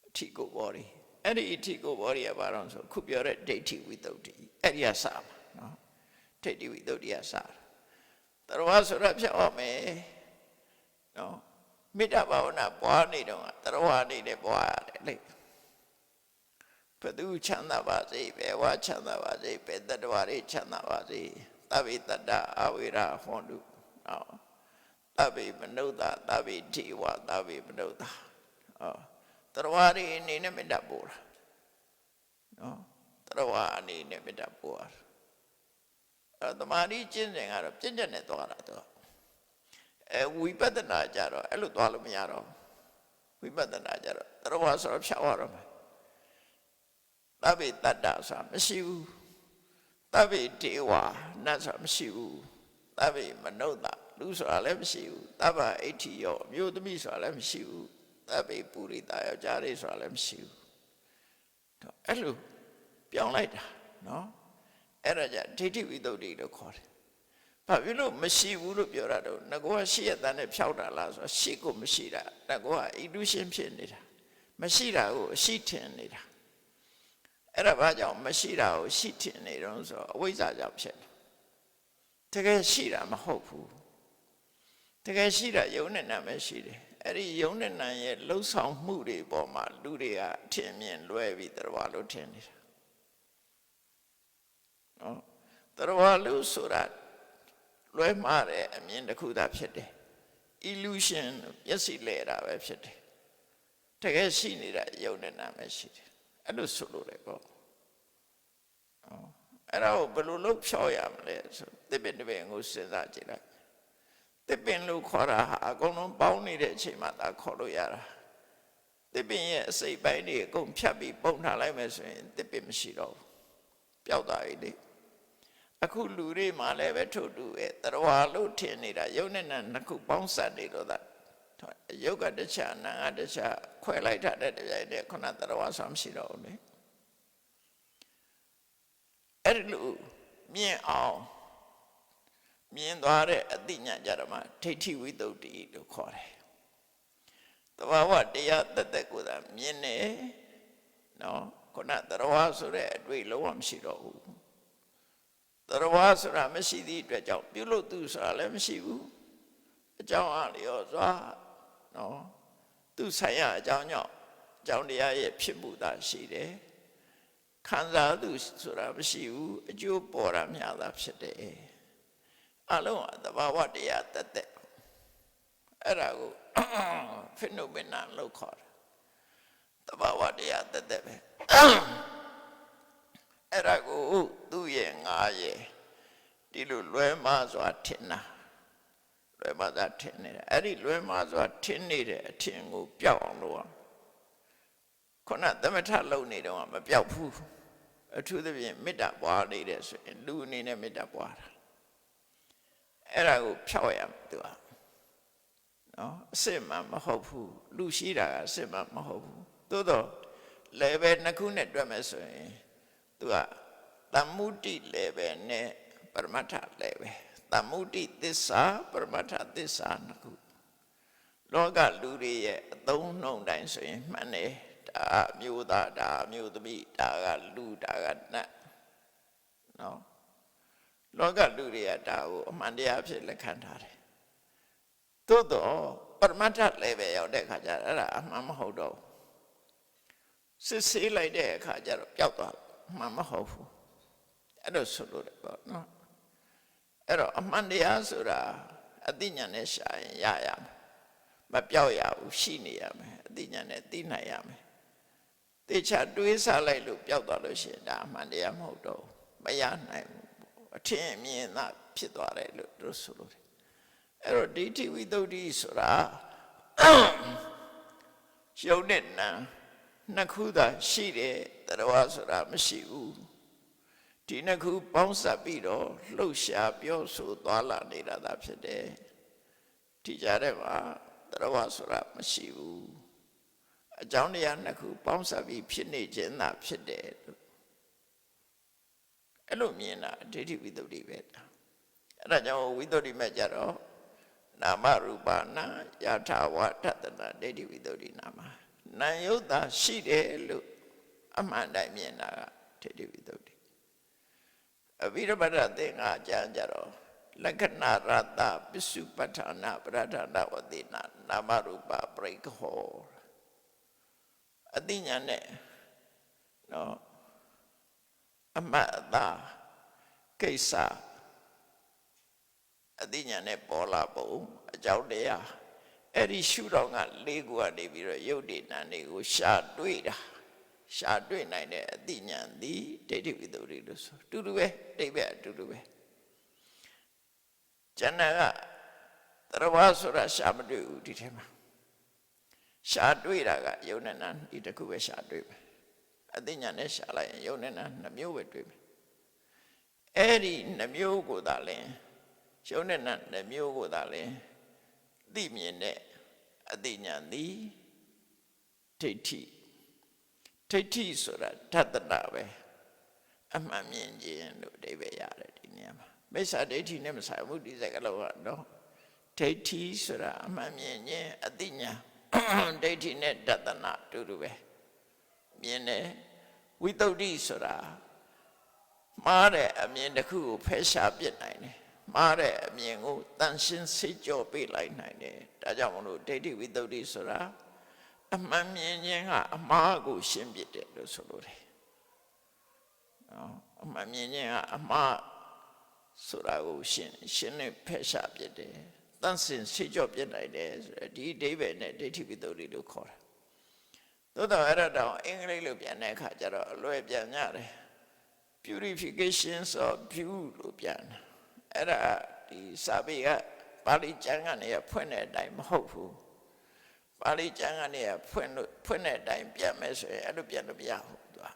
အထီကို body အဲ့ဒီအထီကို body ကဘာလို့ဆိုခုပြောတဲ့ဒိဋ္ဌိဝိတ္တုအဲ့ဒီကစမှာနော်ဒိဋ္ဌိဝိတ္တုကစတာတရားဆိုရဖြောက်မယ်နော်မေတ္တာဘာဝနာပွားနေတော့တရားအနေနဲ့ပွားရတယ်လေဘယ်သူချမ်းသာပါစေဘယ်ဝါချမ်းသာပါစေဘယ်တတ္တဝါတွေချမ်းသာပါစေသဗ္ဗေတ္တအဝိရဟောတုနော်သဗ္ဗေမနုဿသဗ္ဗေဓိဝသဗ္ဗေမနုဿတရားတွေအနေနဲ့မေတ္တာပို့တာနော်တရားအနေနဲ့မေတ္တာပို့တာသမာဓိကျင့်စဉ်ကတော့ပြည့်ညက်နဲ့သွားတာတော့ဝိပဿနာကြတော့အဲ့လိုသွားလို့မရတော့ဝိပဿနာကြတော့တရားဆိုတော့ဖြောက်ရတော့မယ်သဗ္ဗေတတ္တဆိုတာမရှိဘူးသဗ္ဗေဒေဝနတ်ဆိုတာမရှိဘူးသဗ္ဗေမနုဿလူဆိုတာလည်းမရှိဘူးသဗ္ဗအဋ္ဌိယောအမျိုးသမီးဆိုတာလည်းမရှိဘူးသဗ္ဗေပုရိသယောက်ျားလေးဆိုတာလည်းမရှိဘူးအဲ့လိုပြောင်းလိုက်တာနော်အဲ့ဒါကြဒိဋ္ဌိဝိတ္တုလို့ခေါ်တယ်ဘာဖြစ်လို့မရှိဘူးလို့ပြောတာတော့ငကောရှိရတဲ့နဲ့ဖြောက်တာလားဆိုရှိကိုမရှိတာငကောက illusion ဖြစ်နေတာမရှိတာကိုအရှိထင်နေတာအဲ့ဒါဘာကြောင့်မရှိတာကိုရှိထင်နေတော့ဆိုအဝိဇ္ဇာကြောင့်ဖြစ်တယ်တကယ်ရှိတာမဟုတ်ဘူးတကယ်ရှိတာယုံနဲ့နာမရှိတယ်အဲ့ဒီယုံနဲ့နာရဲ့လှုပ်ဆောင်မှုတွေပေါ်မှာလူတွေကအထင်မြင်လွဲပြီးတရားလို့ထင်နေတာနော်တရားလို့ဆိုတာလွဲမှားတဲ့အမြင်တစ်ခုသာဖြစ်တယ် illusion မျက်စိလဲတာပဲဖြစ်တယ်တကယ်ရှိနေတာယုံနဲ့နာမရှိတယ်အဲ့လိုဆိုလို့လေပေါ့အဲ့ဒါကိုဘယ်လိုလုပ်ဖြောရမလဲဆိုသစ်ပင်တစ်ပင်ကိုစဉ်းစားကြည့်လိုက်သစ်ပင်လို့ခေါ်တာဟာအကုန်လုံးပေါင်းနေတဲ့အချိန်မှသာခေါ်လို့ရတာသစ်ပင်ရဲ့အစိတ်ပိုင်းတွေအကုန်ဖြတ်ပြီးပုံထားလိုက်မယ်ဆိုရင်သစ်ပင်မရှိတော့ဘူးပျောက်သွားပြီလေအခုလူတွေမှလည်းပဲထို့တူရဲ့တရားလို့ထင်နေတာယုံနဲ့နာနှစ်ခုပေါင်းစပ်နေလို့သာယုတ်ကတခြားနာကတခြားခွဲလိုက်တာတဲ့တရားတဲ့ခုနတရားဆိုမရှိတော့ဘူးလေအဲ့လိုမြင်အောင်မြင်သွားတဲ့အသိဉာဏ်ကြတော့မှဒိဋ္ဌိဝိတ္တုလို့ခေါ်တယ်သဘာဝတရားတသက်ကိုသာမြင်နေနော်ခုနတရားဆိုတဲ့အတွေ့လုံးဝမရှိတော့ဘူးတရားဆိုတာမရှိသည့်အတွက်ကြောင့်ပြုလို့သူဆိုတာလည်းမရှိဘူးအကြောင်းအားလျော်စွာနော်သူဆိုင်ရာအကြောင်းကြောင့်အကြောင်းတရားရဲ့ဖြစ်မှုသာရှိတယ်ခံစားသူဆိုတာမရှိဘူးအကျိုးပေါ်တာများသာဖြစ်တယ်အလုံးကသဘာဝတရားတသက်အဲ့ဒါကို phenomena လို့ခေါ်တယ်သဘာဝတရားတသက်ပဲအဲ့ဒါကိုသူ့ရဲ့ငါရဲ့ဒီလိုလွဲမှားစွာထင်တာလွဲမှားစွာထင်နေတာအဲ့ဒီလွဲမှားစွာထင်နေတဲ့အထင်ကိုပျောက်အောင်လုပ်အောင်ခုနသမထလုပ်နေတော့မပျောက်ဘူးအထူးသဖြင့်မေတ္တာပွားနေတဲ့ဆိုရင်လူအနေနဲ့မေတ္တာပွားတာအဲ့ဒါကိုဖြောက်ရမယ်သူကနော်အစစ်မှမဟုတ်ဘူးလူရှိတာကအစစ်မှမဟုတ်ဘူးသို့တော့လည်းပဲနှစ်ခုနဲ့တွက်မယ်ဆိုရင်သူကသမ္မုဒိလည်းပဲနဲ့ပရမတ္ထလည်းပဲသမ္မုဒိသစ္စာပရမတ္ထသစ္စာနှစ်ခုလောကလူတွေရဲ့အသုံးနှုန်းတိုင်းဆိုရင်မှန်တယ်ဒါမျိုးသားဒါမျိုးသမီးဒါကလူဒါကနတ်နော်လောကလူတွေကဒါကိုအမှန်တရားဖြစ်လက်ခံထားတယ်သို့တော့ပရမတ္ထလည်းပဲရောက်တဲ့အခါကျအဲ့ဒါအမှန်မဟုတ်တော့စစ်ဆေးလိုက်တဲ့အခါကျတော့ပျောက်သွားမှန်မဟုတ်ဘူးအဲ့လိုဆိုလို့တယ်ပေါ့နော်အဲ့တော့အမှန်တရားဆိုတာအသိဉာဏ်နဲ့ရှာရင်ရရမယ်မပျောက်ရဘူးရှိနေရမယ်အသိဉာဏ်နဲ့သိနိုင်ရမယ်တေချာတွေးစားလိုက်လို့ပျောက်သွားလို့ရှိရင်ဒါအမှန်တရားမဟုတ်တော့မရနိုင်ဘူးအထင်မြင်သာဖြစ်သွားတယ်လို့တို့ဆိုလို့တယ်အဲ့တော့ဒိဋ္ဌိဝိတ္တုဆိုတာယုံနဲ့နာနှစ်ခုသာရှိတယ်တရားဆိုတာမရှိဘူးဒ ဒီနှစ်ခုပေါင်းစပ်ပြီးတော့လှုပ်ရှားပြောဆိုသွားလာနေတာသာဖြစ်တယ်ဒီကြားထဲမှာတရားဝဆိုတာမရှိဘူးအကြောင်းတရားနှစ်ခုပေါင်းစပ်ပြီးဖြစ်နေခြင်းသာဖြစ်တယ်လို့အဲ့လိုမြင်တာဒိဋ္ဌိဝိတ္တုပဲအဲ့ဒါကြောင့်ဝိတ္တုမဲ့ကြတော့နာမရူပနာယထာဝတ္တနာဒိဋ္ဌိဝိတ္တုနာမနာယုတ်တာရှိတယ်လို့အမှန်တိုင်းမြင်တာကဒိဋ္ဌိဝိတ္တုအဘိဓမ္မာသင်္ဃာကျမ်းကြတော့လက္ခဏာရတပစ္စုပ္ပထာနာပရဒနာဝတိနာနာမရူပပရိက္ခောအတိညာနဲ့နော်အမှတ်အသာကိစ္စအတိညာနဲ့ပေါ်လာပုံအကြောင်းတရားအဲ့ဒီရှုတော့က၄ခုကနေပြီးတော့ယုတ်တိနာတွေကိုရှာတွေ့တာရှာတွေ့နိုင်တဲ့အတိညာသည်ဒိဋ္ဌိဝိတ္တုလို့ဆိုတူတူပဲဒိဋ္ဌိအတူတူပဲကျန်တာကတရားဝဆိုတာရှာမတွေ့ဘူးဒီထဲမှာရှာတွေ့တာကယုတ်နဲ့နာဒီတစ်ခုပဲရှာတွေ့မယ်အတိညာနဲ့ရှာလိုက်ရင်ယုတ်နဲ့နာ2မျိုးပဲတွေ့မယ်အဲ့ဒီ2မျိုးကိုသာလဲယုတ်နဲ့နာ2မျိုးကိုသာလဲသိမြင်တဲ့အတိညာသည်ဒိဋ္ဌိဒိဋ္ဌိဆိုတာဓတ္တနာပဲအမှန်မြင်ခြင်းလို့အဓိပ္ပာယ်ရတယ်ဒီနေရာမှာမိစ္ဆာဒိဋ္ဌိနဲ့မဆိုင်ဘူးဒီစကားလုံးကတော့ဒိဋ္ဌိဆိုတာအမှန်မြင်ခြင်းအတိညာဒိဋ္ဌိနဲ့ဓတ္တနာတူတူပဲမြင်တယ်ဝိတ္တုဆိုတာမှားတဲ့အမြင်တစ်ခုကိုဖယ်ရှားပစ်နိုင်တယ်မှားတဲ့အမြင်ကိုတန်ရှင်းစိတ်ကြောပေးလိုက်နိုင်တယ်ဒါကြောင့်မလို့ဒိဋ္ဌိဝိတ္တုဆိုတာအမှန်မြင်ခြင်းကအမှားကိုရှင်းပစ်တယ်လို့ဆိုလိုတယ်အမှန်မြင်ခြင်းကအမှားဆိုတာကိုရှင်းနဲ့ဖယ်ရှားပစ်တယ်တန်ရှင်းစိတ်ကြောပြစ်နိုင်တယ်ဆိုတော့ဒီအဓိပ္ပာယ်နဲ့ဒိဋ္ဌိဝိတ္တုလို့ခေါ်တာသို့တော်အဲ့ဒါတော့အင်္ဂလိပ်လိုပြန်တဲ့အခါကျတော့အလွယ်ပြန်ကြတယ် purifications of view လို့ပြန်အဲ့ဒါဒီစာပေကပါဠိကျမ်းကနေဖွင့်တဲ့အတိုင်းမဟုတ်ဘူးပါဠိကျမ်းကနေဖွင့်တဲ့အတိုင်းပြန်မယ်ဆိုရင်အဲ့လိုပြန်လို့မရဘူးသူက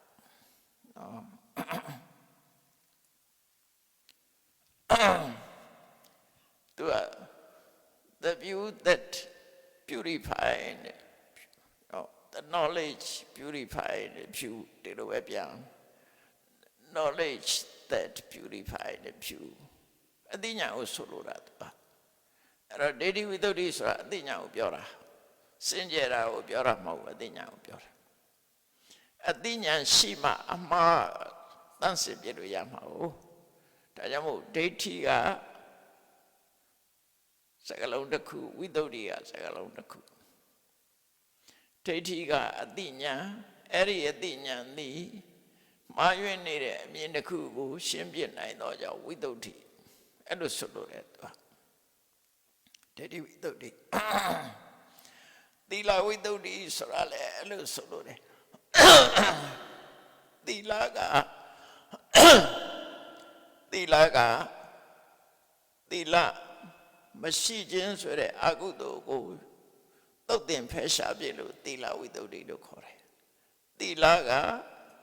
နော်သူက the view that purified the knowledge purified view ဒီလိုပဲပြန် knowledge that purified view အသိဉာဏ်ကိုဆိုလိုတာသူကအဲ့တော့ဒိဋ္ဌိဝိတ္တုဆိုတာအသိဉာဏ်ကိုပြောတာစင်ကြယ်တာကိုပြောတာမဟုတ်ဘူးအသိဉာဏ်ကိုပြောတာအသိဉာဏ်ရှိမှအမှားတန်းစစ်ပြလို့ရမှာဟုတ်ဒါကြောင့်မို့ဒိဋ္ဌိကစကားလုံးတစ်ခုဝိတ္တုကစကားလုံးတစ်ခုဒိဋ္ဌိကအသိဉာဏ်အဲ့ဒီအသိဉာဏ်သည်မှားယွင်းနေတဲ့အမြင်တစ်ခုကိုရှင်းပြနိုင်တော့ကြောင့်ဝိတ္တုအဲ့လိုဆိုလို့ရတယ်သူဒိဋ္ဌိဝိတ္တုသီလဝိတ္တုဆိုတာလေအဲ့လိုဆိုလို့တယ်သီလမရှိခြင်းဆိုတဲ့အကုသိုလ်ကိုသုတ်သင်ဖယ်ရှားပြလို့သီလဝိတ္တုလို့ခေါ်တယ်သီလက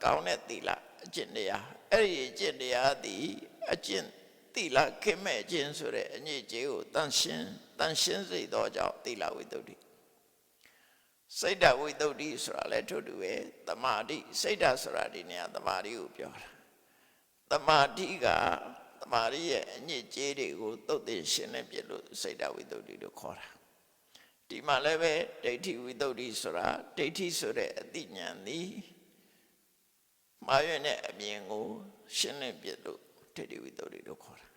ကောင်းတဲ့သီလအကျင့်တရားအဲ့ဒီအကျင့်တရားသည်အကျင့်သီလခင်မဲ့ခြင်းဆိုတဲ့အညစ်အကြေးကိုတန်ရှင်းစေသောကြောင့်သီလဝိတ္တုစိတ်ဓာတ်ဝိတ္တုဆိုတာလည်းထို့တူပဲသမာဓိစိတ်ဓာတ်ဆိုတာဒီနေရာသမာဓိကိုပြောတာသမာဓိကသမာဓိရဲ့အညစ်အကြေးတွေကိုသုတ်သင်ရှင်းလင်းပြလို့စိတ်ဓာတ်ဝိတ္တုလို့ခေါ်တာဒီမှာလည်းပဲဒိဋ္ဌိဝိတ္တုဆိုတာဒိဋ္ဌိဆိုတဲ့အသိဉာဏ်သည်မှားယွင်းတဲ့အမြင်ကိုရှင်းလင်းပြလို့ဒိဋ္ဌိဝိတ္တုလို့ခေါ်တာ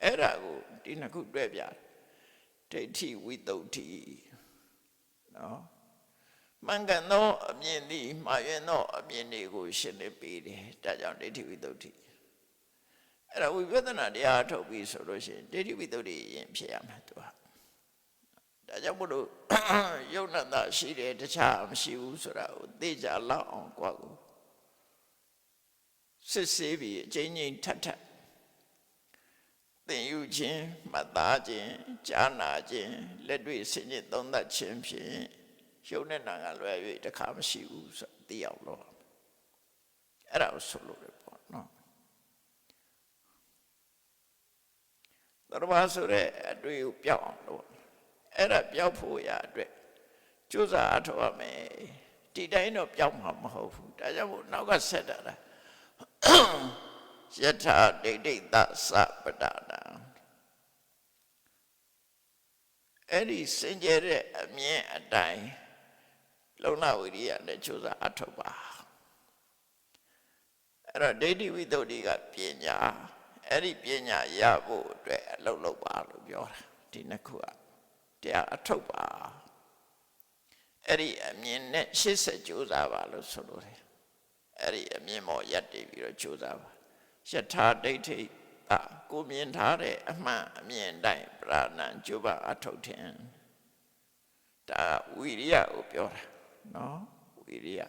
အဲ့ဒါကိုဒီနှစ်ခုတွဲပြတယ်ဒိဋ္ဌိဝိတ္တုနော်မှန်ကန်သောအမြင်သည်မှားယွင်းသောအမြင်တွေကိုရှင်းလင်းပေးတယ်ဒါကြောင့်ဒိဋ္ဌိဝိတ္တုအဲ့ဒါဝိပဿနာတရားထုတ်ပြီးဆိုလို့ရှိရင်ဒိဋ္ဌိဝိတ္တုရင်ဖြစ်ရမှာသူကဒါကြောင့်မို့လို့ယုံနာတာရှိတယ်တခြားမရှိဘူးဆိုတာကိုသိကြလောက်အောင်ကွာကိုစစ်ဆေးပြီးအချင်းချင်းထပ်သင်ယူခြင်းမှတ်သားခြင်းကြားနာခြင်းလက်တွေ့ဆင်ခြင်သုံးသပ်ခြင်းဖြင့်ယုံနဲ့နာကလွယ်၍တခါမရှိဘူးဆိုသိအောင်လို့အဲ့ဒါကိုဆိုလို့ပေါ့နော် တဘာဆိုတဲ့အတွေ့ကိုပြောက်အောင်လို့အဲ့ဒါပြောက်ဖို့ရအတွက်ကြိုးစားအထောက်အမယ်ဒီတိုင်းတော့ပြောက်မှာမဟုတ်ဘူးဒါကြောင့်မို့နောက်ကဆက်တာလားယထာဒိဋ္ဌိသသပဒနာအဲ့ဒီစင်ကြယ်တဲ့အမြင်အတိုင်းလုံလဝိရိယနဲ့ကြိုးစားအထောက်ပါအဲ့တော့ဒိဋ္ဌိဝိတ္တုကပညာအဲ့ဒီပညာရဖို့အတွက်အလုပ်လုပ်ပါလို့ပြောတာဒီနှစ်ခုကတရားအထောက်ပါအဲ့ဒီအမြင်နဲ့ရှေ့ဆက်ကြိုးစားပါလို့ဆိုလိုတယ်အဲ့ဒီအမြင်ပေါ်ရပ်တည်ပြီးတော့ကြိုးစားပါယထာဒိဋ္ဌိကိုမြင်ထားတဲ့အမှန်အမြင်တိုင်းပရဏံကြိုးပါအထောက်ထင်ဒါဝိရိယကိုပြောတာနော်ဝိရိယ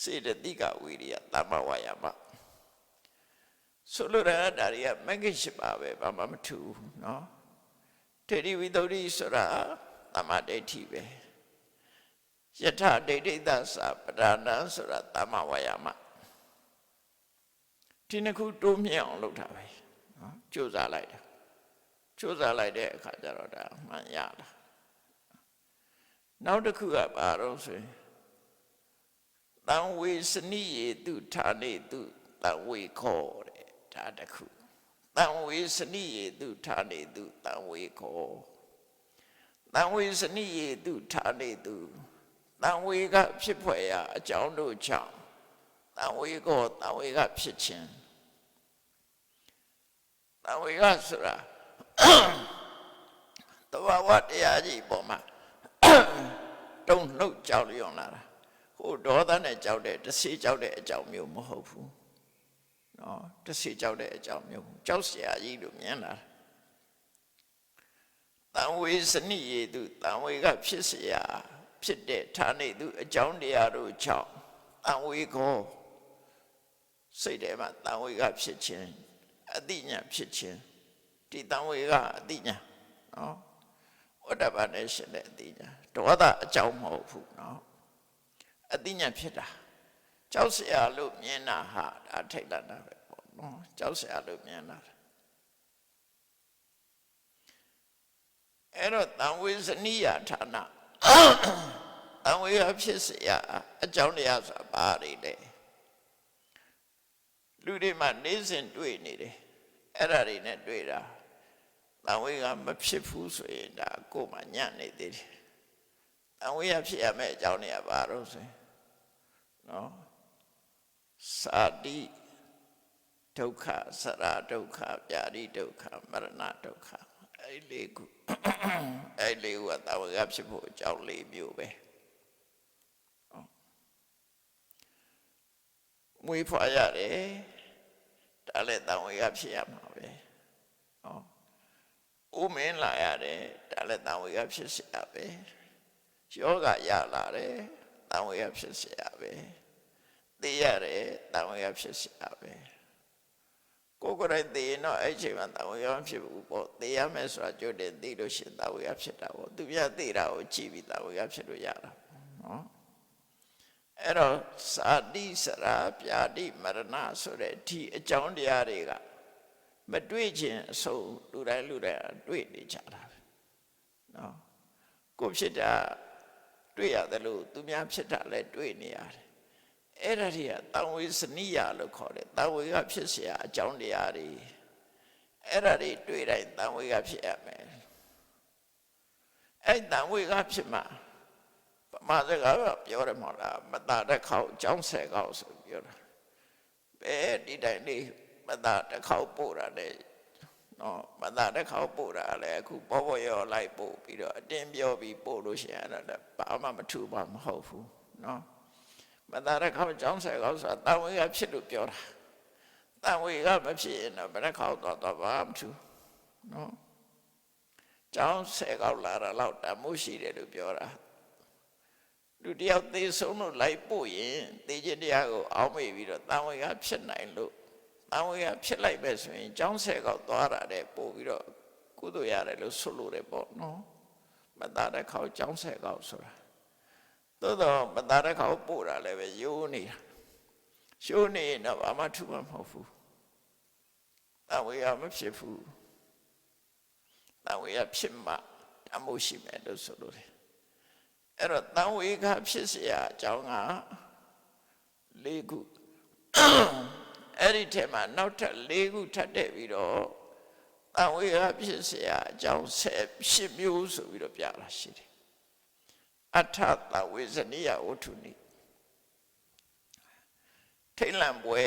စေတသိကဝိရိယသမ္မာဝါယာမဆိုလိုတာဒါတွေကမဂ္ဂင်၈ပါးပဲဘာမှမထူဘူးနော်ဒိဋ္ဌိဝိတ္တုဆိုတာသမ္မာဒိဋ္ဌိပဲယထာဒိဋ္ဌိသသပဒနာဆိုတာသမ္မာဝါယာမဒီနှစ်ခုတိုးမြင့်အောင်လုပ်တာပဲနော်ကြိုးစားလိုက်တဲ့အခါကျတော့ဒါမှန်ရတာနောက်တစ်ခုကဘာလို့ဆိုရင်တံဝေစနိယေတုဌာနေတုတံဝေခောတဲ့ဒါတစ်ခုတံဝေစနိယေတုဌာနေတုတံဝေခောတံဝေစနိယေတုဌာနေတုတံဝေကဖြစ်ဖွယ်ရာအကြောင်းတို့ကြောင့်တံဝေခောတံဝေကဖြစ်ခြင်းတံဝေကဆိုတာတဘာဝတရားကြီးပေါ်မှာတုံ့နှုတ်ကြောက်လျော့လာတာဟိုဒေါသနဲ့ကြောက်တဲ့တဆေးကြောက်တဲ့အကြောင်းမျိုးမဟုတ်ဘူးနော်တဆေးကြောက်တဲ့အကြောင်းမျိုးကြောက်เสียကြီးလို့မြင်လာတံဝေစနိယေတုတံဝေကဖြစ်เสียဖြစ်တဲ့ဌာနေသူအကြောင်းတရားတို့ကြောင့်တံဝေကိုစိတ်ထဲမှာတံဝေကဖြစ်ခြင်းအတိညာဖြစ်ခြင်းဒီတံဝေကအတိညာနော်ဝတ္တပနဲ့ရှင်တဲ့အတိညာဒေါသအကြောင်းမဟုတ်ဘူးနော်အတိညာဖြစ်တာကြောက်เสียလို့မြင်တာဟာဒါထိတ်လန့်တာပဲပေါ့နော်ကြောက်เสียလို့မြင်တာအဲ့တော့တံဝေစနိယဌာနတံဝေကဖြစ်เสียအကြောင်းတရားဆိုတာဘာတွေလဲလူတွေမှာနေစဉ်တွေ့နေတယ်အဲ့ဒါတွေနဲ့တွေ့တာတံဝေကမဖြစ်ဘူးဆိုရင်ဒါကိုယ်မှညံ့နေသေးတယ်တံဝေကဖြစ်ရမယ့်အကြောင်းတွေကဘာလို့ဆိုရင်နော်စာတိဒုက္ခစရာဒုက္ခဗျာတိဒုက္ခမရဏဒုက္ခအဲ့လေးခုအဲ့လေးခုကတံဝေကဖြစ်ဖို့အကြောင်း၄မျိုးပဲမွေးဖွားရတယ်ဒါလည်းတံဝေကဖြစ်ရမှာပဲဦးမင်းလာရတယ်ဒါလည်းတံဝေကဖြစ်เสียပဲယောဂရလာတယ်တံဝေကဖြစ်เสียပဲသိရတယ်တံဝေကဖြစ်เสียပဲကိုယ်ကိုယ်တိုင်သိရင်တော့အဲ့ချိန်မှာတံဝေကမဖြစ်ဘူးပေါ့သိရမယ်ဆိုတာကြိုတင်သိလို့ရှိရင်တံဝေကဖြစ်တာပေါ့သူပြသိတာကိုကြည့်ပြီးတံဝေကဖြစ်လို့ရတာနော်အဲ့တော့စာတိစရာပြာတိမရဏဆိုတဲ့ဒီအကြောင်းတရားတွေကမတွေ့ခြင်းအဆုံးလူတိုင်းတွေ့နေကြတာပဲနော်ကိုဖြစ်တာတွေ့ရတယ်လို့သူများဖြစ်တာလည်းတွေ့နေရတယ်အဲ့ဒါတွေကတံဝေစနိယလို့ခေါ်တယ်တံဝေကဖြစ်เสียအကြောင်းတရားတွေအဲ့ဒါတွေတွေ့တိုင်းတံဝေကဖြစ်ရမယ်အဲ့တံဝေကဖြစ်မှာပမာစကားကပြောတယ်မဟုတ်လားမတာတဲ့ခေါက်အကြောင်းဆယ်ခေါက်ဆိုပြောတာဘယ်ဒီတိုင်းလေးမတာတဲ့ခေါက်ပို့တာလေနော်မတာတဲ့ခေါက်ပို့တာလေအခုပေါ်ရောလိုက်ပို့ပြီးတော့အတင်းပြောပြီးပို့လို့ရှိရင်အဲ့ဒါဘာမှမထူပါမဟုတ်ဘူးနော်မတာတဲ့ခေါက်အကြောင်းဆယ်ခေါက်ဆိုတာတံဝေကဖြစ်လို့ပြောတာတံဝေကမဖြစ်ရင်တော့ဘယ်ခေါက်တော့ဘာမှမထူနော်ကျောင်းဆယ်ခေါက်လာတာတော့တမိုးရှိတယ်လို့ပြောတာလူတယောက်သေဆုံးလို့လိုက်ပို့ရင်သေခြင်းတရားကိုအောက်မေ့ပြီးတော့တံဝေကဖြစ်နိုင်လို့တံဝေကဖြစ်လိုက်ပဲဆိုရင်ကျောင်းဆယ်ခေါက်သွားတာတဲ့ပို့ပြီးတော့ကုသိုလ်ရတယ်လို့ဆိုလို့တယ်ပေါ့နော်မတာတဲ့ခေါက်ကျောင်းဆယ်ခေါက်ဆိုတာသို့တော့မတာတဲ့ခေါက်ပို့တာလည်းပဲရိုးနေတာရှိုးနေတော့ဘာမှထူမှာမဟုတ်ဘူးတံဝေကမဖြစ်ဘူး တန်ဝေကဖြစ်မှတမိုးရှိမယ်လို့ဆိုလို့တယ်အဲ့တော့တန်ဝေကဖြစ်เสียအကြောင်းက၄ခုအဲ့ဒီထဲမှာနောက်ထပ်၄ခုထပ်တဲ့ပြီးတော့တန်ဝေကဖြစ်เสียအကြောင်း18မျိုးဆိုပြီးတော့ပြလာရှိတယ်အထတဝေဇနိယဝတ္ထုနိထိတ်လန့်ပွဲ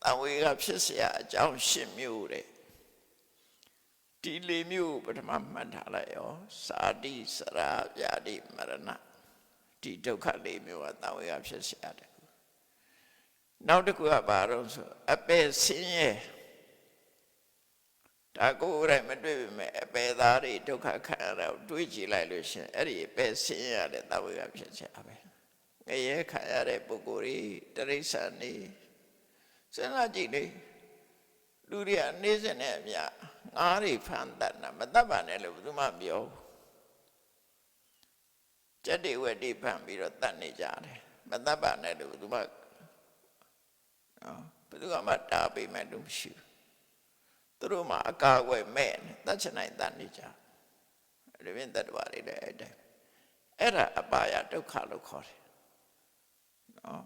တန်ဝေကဖြစ်เสียအကြောင်း10မျိုးတဲ့ဒီ၄မျိုးပထမမှတ်ထားလိုက်ရောစာတိစရာဗျာတိမရဏဒီဒုက္ခ၄မျိုးကတန်ဝေကဖြစ်เสียတဲ့နောက်တစ်ခုကဘာလို့ဆိုအပယ်ဆင်းရဲဒါကိုယ်တိုင်မတွေ့ပေမဲ့အပယ်သားတွေဒုက္ခခံရတာတွေးကြည့်လိုက်လို့ရှင်အဲ့ဒီအပယ်ဆင်းရဲတဲ့တန်ဝေကဖြစ်เสียပဲငရဲခံရတဲ့ပုဂ္ဂိုလ်တွေတိရစ္ဆာန်တွေစဉ်းစားကြည့်လေလူတွေကနေစင်တဲ့အမြငါးတွေဖန်တတ်တာမတတ်ပါနဲ့လို့ဘယ်သူမှပြောကြက်တွေဝက်တွေဖန်ပြီးတော့တတ်နေကြတယ်မတတ်ပါနဲ့လို့ဘယ်သူမှဘယ်သူမှတားပေးမယ်လို့မရှိဘူးသူတို့မှအကာအကွယ်မဲ့တတ်ချင်နိုင်တတ်နေကြအဲ့ဒီပြင်တတ်တော်တွေလည်းအဲ့တိုင်းအဲ့ဒါအပါယဒုက္ခလို့ခေါ်တယ်နော်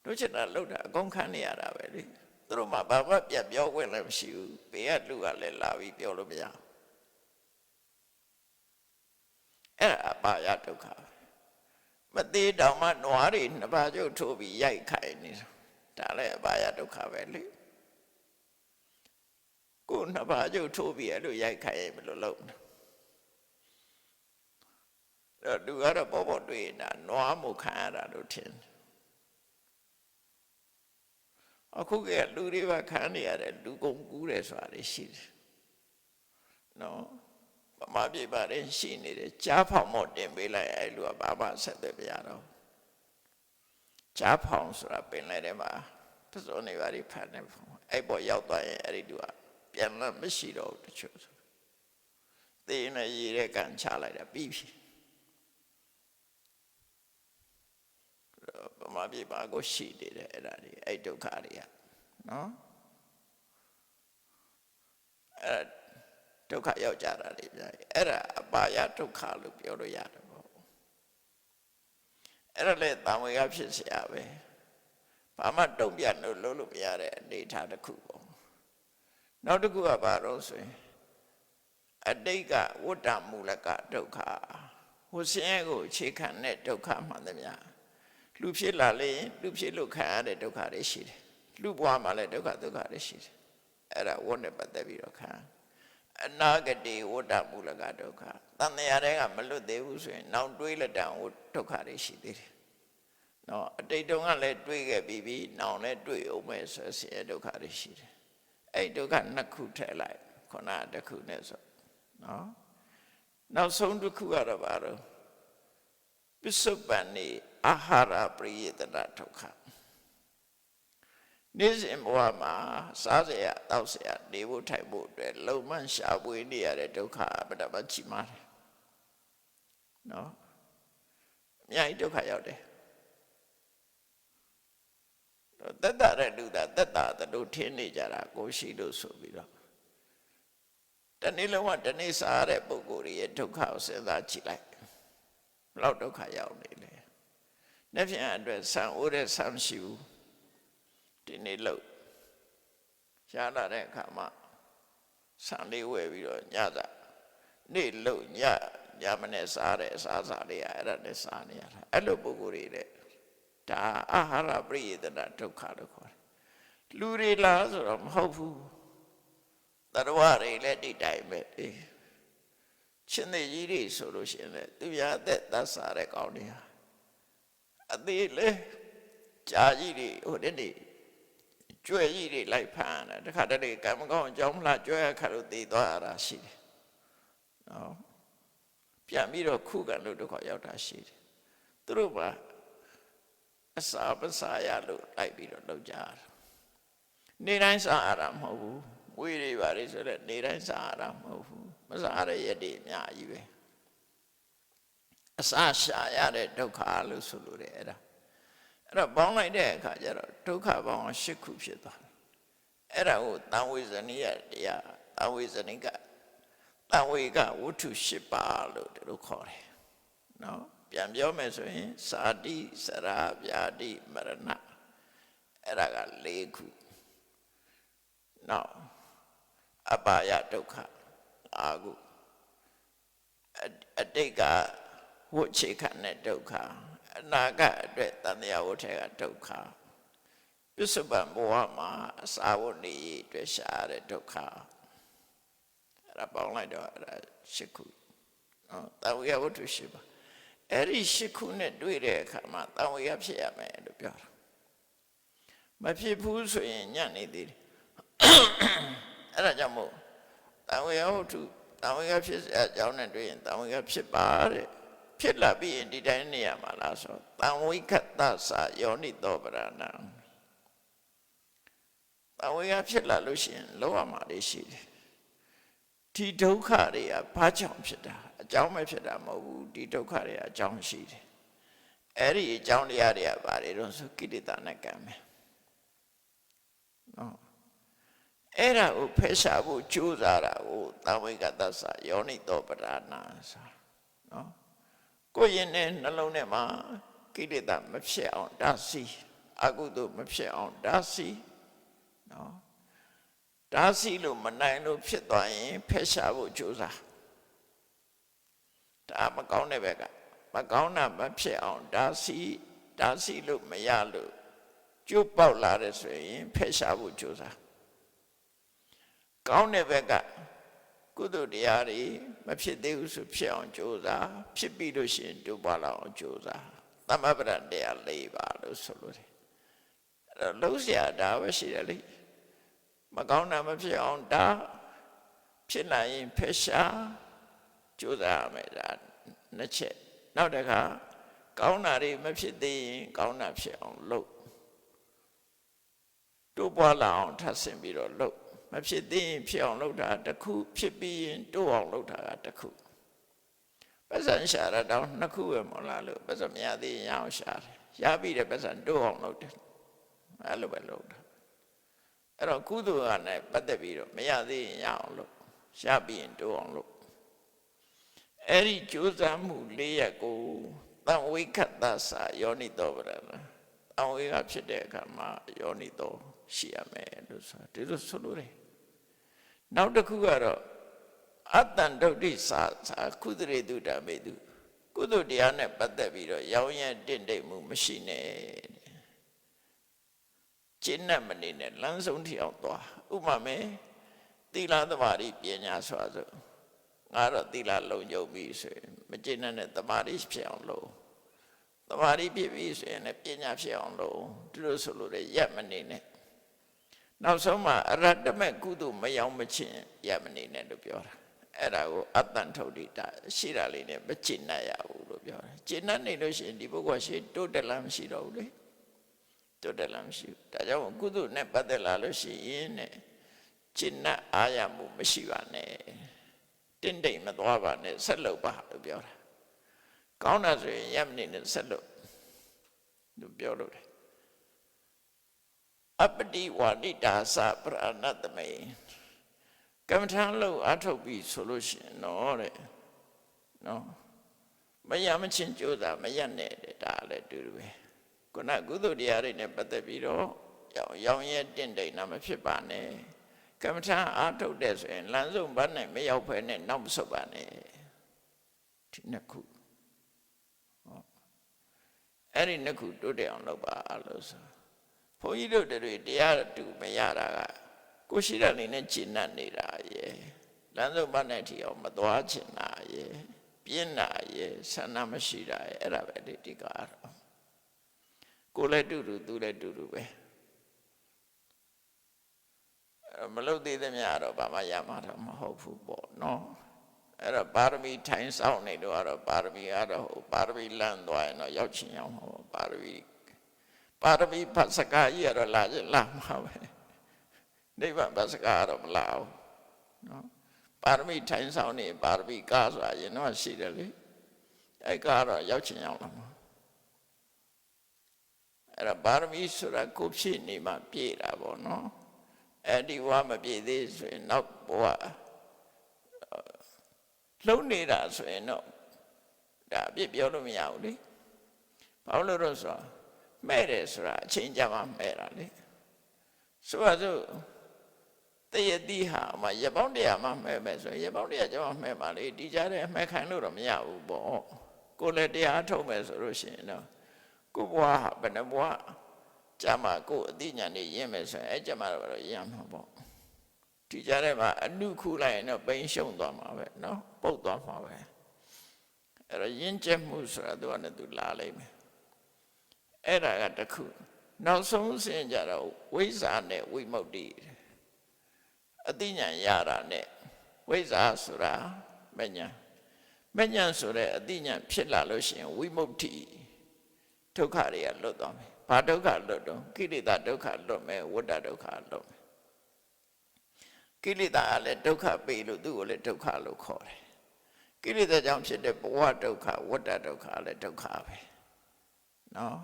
တို့ချစ်တာလောက်တာအကုန်ခံနေရတာပဲလေသူတို့မှဘာမှပြတ်ပြောခွင့်လည်းမရှိဘူးဘေးကလူကလည်းလာပြီးပြောလို့မရဘူးအဲ့ဒါအပါယဒုက္ခမသေးတောင်မှနွားတွေနှစ်ပါးကျုပ်ထိုးပြီးရိုက်ခိုင်းနေတာဒါလည်းအပါယဒုက္ခပဲလေကိုနှစ်ပါးကျုပ်ထိုးပြီးအဲ့လိုရိုက်ခိုင်းရင်ဘယ်လိုလုပ်လဲအဲ့လူကတော့ပေါ်ပေါ်တွေ့နေတာနွားမှုခံရတာလို့ထင်တယ်အခုကလူတွေပါခံနေရတယ်လူကုန်ကူးတယ်ဆိုတာရှိတယ်နော်ဗမာပြည်ပါတယ်ရှိနေတယ်ကြားဖောင်မော့တင်ပေးလိုက်အဲ့လူကဘာမှဆက်သွယ်ပြရတော့ကြားဖောင်ဆိုတာပင်လိုက်တယ်မှာပစုံနေပါလိဖတ်နေဖောင်အဲ့ပေါ်ရောက်သွားရင်အဲ့ဒီလူကပြန်လာမရှိတော့တချို့ဆိုသေနေရတဲ့ကန်ချလိုက်တာပြီးပြီဗမာပြည်ပါကိုရှိနေတယ်အဲ့ဒါတွေအဲ့ဒုက္ခတွေကနော်အဲ့ဒုက္ခရောက်ကြတာတွေပြအဲ့ဒါအပါယဒုက္ခလို့ပြောလို့ရတယ်ပေါ့အဲ့ဒါလည်းတန်ဝေကဖြစ်เสียပဲဘာမှတုံ့ပြန်လို့လုပ်လို့မရတဲ့အနေအထားတစ်ခုပေါ့နောက်တစ်ခုကဘာလို့ဆိုရင်အတိတ်ကဝတ္တမူလကဒုက္ခဟိုဆင်းရဲကိုအခြေခံတဲ့ဒုက္ခမှန်သမျှလူဖြစ်လာလေလူဖြစ်လို့ခံရတဲ့ဒုက္ခတွေရှိတယ်လူဘဝမှာလည်းဒုက္ခတွေရှိတယ်အဲ့ဒါဝတ်နဲ့ပတ်သက်ပြီးတော့ခံအနာဂတိဝတ္တမူလကဒုက္ခတန်တရားတွေကမလွတ်သေးဘူးဆိုရင်နောက်တွေးလက်တံဒုက္ခတွေရှိသေးတယ်နော်အတိတ်တုန်းကလည်းတွေးခဲ့ပြီးပြီနောက်လည်းတွေးအောင်မယ်ဆိုဆင်းရဲဒုက္ခတွေရှိတယ်အဲ့ဒုက္ခနှစ်ခုထည့်လိုက်ခုနတစ်ခုနဲ့ဆိုနော်နောက်ဆုံးတစ်ခုကတော့ဘာလို့ပစ္စုပန်နေအာဟာရပရိယတနာဒုက္ခနေ့စဉ်ဘဝမှာစားစရာတောက်စရာနေဖို့ထိုင်ဖို့အတွက်လုံမှန်ရှာဖွေနေရတဲ့ဒုက္ခပဒပတ်ကြီးမားတယ်နော်အများကြီးဒုက္ခရောက်တယ်သက်တာတဲ့လူသားသက်တာတို့ထင်းနေကြတာကိုရှိလို့ဆိုပြီးတော့တနေ့လုံးကတနေ့စားတဲ့ပုဂ္ဂိုလ်ရဲ့ဒုက္ခကိုစဉ်းစားကြည့်လိုက်ဘယ်လောက်ဒုက္ခရောက်နေလဲနေ့ဖြန်အတွက်ဆံအိုးတဲ့ဆံရှိဘူးဒီနေ့လို့ရှားလာတဲ့အခါမှာဆံလေးဝယ်ပြီးတော့ညစာနေ့လို့ညမနဲ့စားတဲ့အစားလေးအဲ့ဒါနဲ့စားနေရတာအဲ့လိုပုဂ္ဂိုလ်တွေတဲ့ဒါအာဟာရပရိယတနာဒုက္ခလို့ခေါ်တယ်လူတွေလားဆိုတော့မဟုတ်ဘူးတရဝတွေလည်းဒီတိုင်းပဲရှင်သေကြီးတွေဆိုလို့ရှိရင်လည်းသူများသက်သတ်စားတဲ့ကောင်းတွေဟာအသေးလေကြာကြီးတွေဟိုတနေ့ကျွဲကြီးတွေလိုက်ဖမ်းတာတခါတလေကံမကောင်းအကြောင်းမလားကျွဲခါလို့တည်သွားရတာရှိတယ်နော်ပြန်ပြီးတော့ခုခံလို့ဒုက္ခရောက်တာရှိတယ်သူတို့ကအစာပစာရလို့လိုက်ပြီးတော့လောက်ကြတာနေတိုင်းစားရတာမဟုတ်ဘူးဝေးတွေပါလေဆိုတော့နေတိုင်းစားရတာမဟုတ်ဘူးမစားရရဲ့ဒီအများကြီးပဲအစာရှာရတဲ့ဒုက္ခလို့ဆိုလို့တယ်အဲ့တော့ပေါင်းလိုက်တဲ့အခါကျတော့ဒုက္ခပေါင်း၈ခုဖြစ်သွားတယ်အဲ့ဒါကိုတန်ဝေဇနိယတရားတန်ဝေဇနိက တံဝေကဝတ္ထု၈ပါးလို့တို့ခေါ်တယ်နော်ပြန်ပြောမယ်ဆိုရင်စာတိစရာဗျာတိမရဏအဲ့ဒါက၄ခုနောက်အပါယဒုက္ခ၅ခုအတိတ်ကဝိချေခနဲ့ဒုက္ခအနာဂတ်အတွက်တန်တရားဝဋ်ထဲကဒုက္ခပစ္စုပန်ဘဝမှာအစာဝတ်နေအတွက်ရှာရတဲ့ဒုက္ခအဲ့ဒါပေါင်းလိုက်တော့အဲ့ဒါ၈ခုနော်တံဝေကဝတ္ထု၈ပါးအဲ့ဒီ၈ခုနဲ့တွေ့တဲ့အခါမှာတံဝေကဖြစ်ရမယ်လို့ပြောတာမဖြစ်ဘူးဆိုရင်ညံ့နေသေးတယ်အဲ့ဒါကြောင့်မို့တံဝေကဝတ္ထုတံဝေကဖြစ်အကြောင်းနဲ့တွေ့ရင်တံဝေကဖြစ်ပါတဲ့ဖြစ်လာပြီးရင်ဒီတိုင်းနေရမှာလားဆိုတံဝိကတ္တသယောနိသောပရဏံတံဝေကဖြစ်လာလို့ရှိရင်လောရမှာလေးရှိတယ်ဒီဒုက္ခတွေကဘာကြောင့်ဖြစ်တာအကြောင်းပဲဖြစ်တာမဟုတ်ဘူးဒီဒုက္ခတွေအကြောင်းရှိတယ်အဲ့ဒီအကြောင်းတရားတွေကဘာတွေတော့ဆိုကိလေသာနဲ့ကံပဲနော်အဲ့ဒါကိုဖယ်ရှားဖို့ကြိုးစားတာကိုတံဝိကတ္တသယောနိသောပရဏံဆိုနော်ကိုယ်ရင်နဲ့နှလုံးထဲမှာကိလေသာမဖြစ်အောင်တားဆီးအကုသိုလ်မဖြစ်အောင်တားဆီးနော်တားဆီးလို့မနိုင်လို့ဖြစ်သွားရင်ဖယ်ရှားဖို့ကြိုးစားဒါမကောင်းတဲ့ဘက်ကမကောင်းတာမဖြစ်အောင်တားဆီးလို့မရလို့ကျုပ်ပေါက်လာတယ်ဆိုရင်ဖယ်ရှားဖို့ကြိုးစားကောင်းတဲ့ဘက်ကကုသိုလ်တရားတွေမဖြစ်သေးဘူးဆိုဖြစ်အောင်ကြိုးစားဖြစ်ပြီးလို့ရှိရင်တိုးပွားလာအောင်ကြိုးစားသမဗ္ဗရတရား၄ပါးလို့ဆိုလို့တယ်အဲ့တော့လုံးเสียဒါပဲရှိတယ်လေမကောင်းတာမဖြစ်အောင်ဒါဖြစ်လာရင်ဖယ်ရှားကြိုးစားရမယ်ဒါနှစ်ချက်နောက်တစ်ခါကောင်းတာတွေမဖြစ်သေးရင်ကောင်းတာဖြစ်အောင်လုပ်တိုးပွားလာအောင်ထပ်ဆင့်ပြီးတော့လုပ်မဖြစ်သေးရင်ဖြစ်အောင်လုပ်တာတစ်ခုဖြစ်ပြီးရင်တိုးအောင်လုပ်တာကတစ်ခုပတ်စံရှာရတော့နှစ်ခုပဲမဟုတ်လားလို့ပတ်စံမရသေးရင်ရအောင်ရှာတယ်ရပြီးတဲ့ပတ်စံတိုးအောင်လုပ်တယ်အဲ့လိုပဲလုပ်တာအဲ့တော့ကုသိုလ်ကနဲ့ပတ်သက်ပြီးတော့မရသေးရင်ရအောင်လုပ်ရပြီးရင်တိုးအောင်လုပ်အဲ့ဒီကြိုးစားမှု၄ရပ်ကိုတံဝိကတ္တသယောနိသောပရဏံတံဝေကဖြစ်တဲ့အခါမှာယောနိသောရှိရမယ်လို့ဆိုဒီလိုဆိုလို့တယ်နောက်တစ်ခုကတော့အတ္တန်ဒုဋ္ဌိသာကုသရေတုဓမ္မေတုကုသိုလ်တရားနဲ့ပတ်သက်ပြီးတော့ရောင်းရဲတင့်တယ်မှုမရှိနဲ့ကျင့်တ်မနေနဲ့လမ်းဆုံးထိအောင်သွားဥပမာမယ်သီလသမာဓိပညာဆိုဆိုငါတော့သီလလုံခြုံပြီဆိုရင်မကျင့်နဲ့သမာဓိဖြစ်အောင်လုပ်သမာဓိဖြစ်ပြီဆိုရင်လည်းပညာဖြစ်အောင်လုပ်ဒီလိုဆိုလို့ရရက်မနေနဲ့နောက်ဆုံးမှာအရတ္တမဲ့ကုသိုလ်မယောင်မချင်းရက်မနေနဲ့လို့ပြောတာအဲ့ဒါကိုအတ္တန်ထုတ်တိတာရှိတာလေးနဲ့မကျင့်နိုင်ရဘူးလို့ပြောတယ်ကျင့်နေလို့ရှိရင်ဒီပုဂ္ဂိုလ်ရှိတိုးတက်လာမရှိတော့ဘူးလေတိုးတက်လာမရှိဘူးဒါကြောင့်ကုသိုလ်နဲ့ပတ်သက်လာလို့ရှိရင်နဲ့ကျင့်အားရမှုမရှိပါနဲ့တင့်တိမ်မသွားပါနဲ့ဆက်လုပ်ပါလို့ပြောတာကောင်းတာဆိုရင်ရက်မနေနဲ့ဆက်လုပ်လို့ပြောလို့တယ်အပတိဝါနိတာသပရဏတမေကမ္မထာလို့အထုတ်ပြီးဆိုလို့ရှိရင်တော့တဲ့နော်မရမချင်းကြိုးစားမရနဲ့တဲ့ဒါလည်းတူတူပဲခုနကုသိုလ်တရားတွေနဲ့ပတ်သက်ပြီးတော့ရောင်ရဲတင့်တိမ်တာမဖြစ်ပါနဲ့ကမ္မထာအထုတ်တဲ့ဆိုရင်လမ်းဆုံးဘာနဲ့မရောက်ဖဲနဲ့နောက်မဆုတ်ပါနဲ့ဒီနှစ်ခုအဲ့ဒီနှစ်ခုတိုးတက်အောင်လုပ်ပါလို့ဆိုဘုန်းကြီးတို့တွေတရားတူမရတာကကိုရှိတဲ့အနေနဲ့ကျင့်နေတာရဲ့လမ်းဆုံးဘာနဲ့ထီအောင်မသွားချင်တာရဲ့ပြင်းတာရဲ့ဆန္ဒမရှိတာရဲ့အဲ့ဒါပဲဒီကတော့ကိုလည်းတူတူသူလည်းတူတူပဲမလုပ်သေးသမျှတော့ဘာမှရမှာတော့မဟုတ်ဘူးပေါ့နော်အဲ့တော့ပါရမီထိုင်ဆောင်နေတော့ကတော့ပါရမီကတော့ပါရမီလမ်းသွားရင်တော့ရောက်ချင်ရောက်မှာပေါ့ပါရမီဖတ်စကားကြီးကတော့လာမှာပဲနိဗ္ဗာန်ဖတ်စကားကတော့မလာဘူးနော်ပါရမီထိုင်ဆောင်နေပါရမီကားဆိုတာရင်တော့ရှိတယ်လေအဲ့ကားတော့ရောက်ချင်ရောက်လာမှာအဲ့ဒါပါရမီဆိုတာကိုဖြစ်နေမှပြည့်တာပေါ့နော်အဲ့ဒီဝါမပြည့်သေးဆိုရင်နောက်ဘဝ လုံးနေတာဆိုရင်တော့ဒါအပြစ်ပြောလို့မရဘူးလေဘာလို့လဲဆိုတော့မဲ့တယ်ဆိုတာအချိန်ကြာမှမဲ့တာလေဆိုပါစို့တရတိဟာမှရပောင်းတရားမှမဲ့မဲ့ဆိုရင်ရပောင်းတရားကြောင့်မဲ့ပါလေဒီကြားထဲအမဲ့ခံလို့တော့မရဘူးပေါ့ကိုယ်လည်းတရားထုတ်မယ်ဆိုလို့ရှိရင်တော့ကိုဘွားဟာဘယ်နှဘွားကြာမှကိုယ်အသိဉာဏ်နဲ့ရင်းမယ်ဆိုရင်အဲ့ကြမှာတော့ရမှာပေါ့ဒီကြားထဲမှာအနုခုလိုက်ရင်တော့ပိန်ရှုံသွားမှာပဲเนาะပုတ်သွားမှာပဲအဲ့တော့ရင်းကျက်မှုဆိုတာသူကလည်းသူလာလိမ့်မယ်အဲ့ဒါကတခုနောက်ဆုံးဆင်းကြတော့ဝိဇ္ဇာနဲ့ဝိမု ക്തി အသိဉာဏ်ရတာနဲ့ဝိဇ္ဇာဆိုတာမဉ္ဇဉ်ဆိုတဲ့အသိဉာဏ်ဖြစ်လာလို့ရှိရင်ဝိမု ക്തി ဒုက္ခတွေကလွတ်သွားမယ်ဘာဒုက္ခလွတ်တော့ကိလေသာဒုက္ခလွတ်မယ်ဝတ္တဒုက္ခလွတ်မယ်ကိလေသာကလည်းဒုက္ခပေးလို့သူ့ကိုလည်းဒုက္ခလို့ခေါ်တယ်ကိလေသာကြောင့်ဖြစ်တဲ့ဘဝဒုက္ခဝတ္တဒုက္ခလည်းဒုက္ခပဲနော်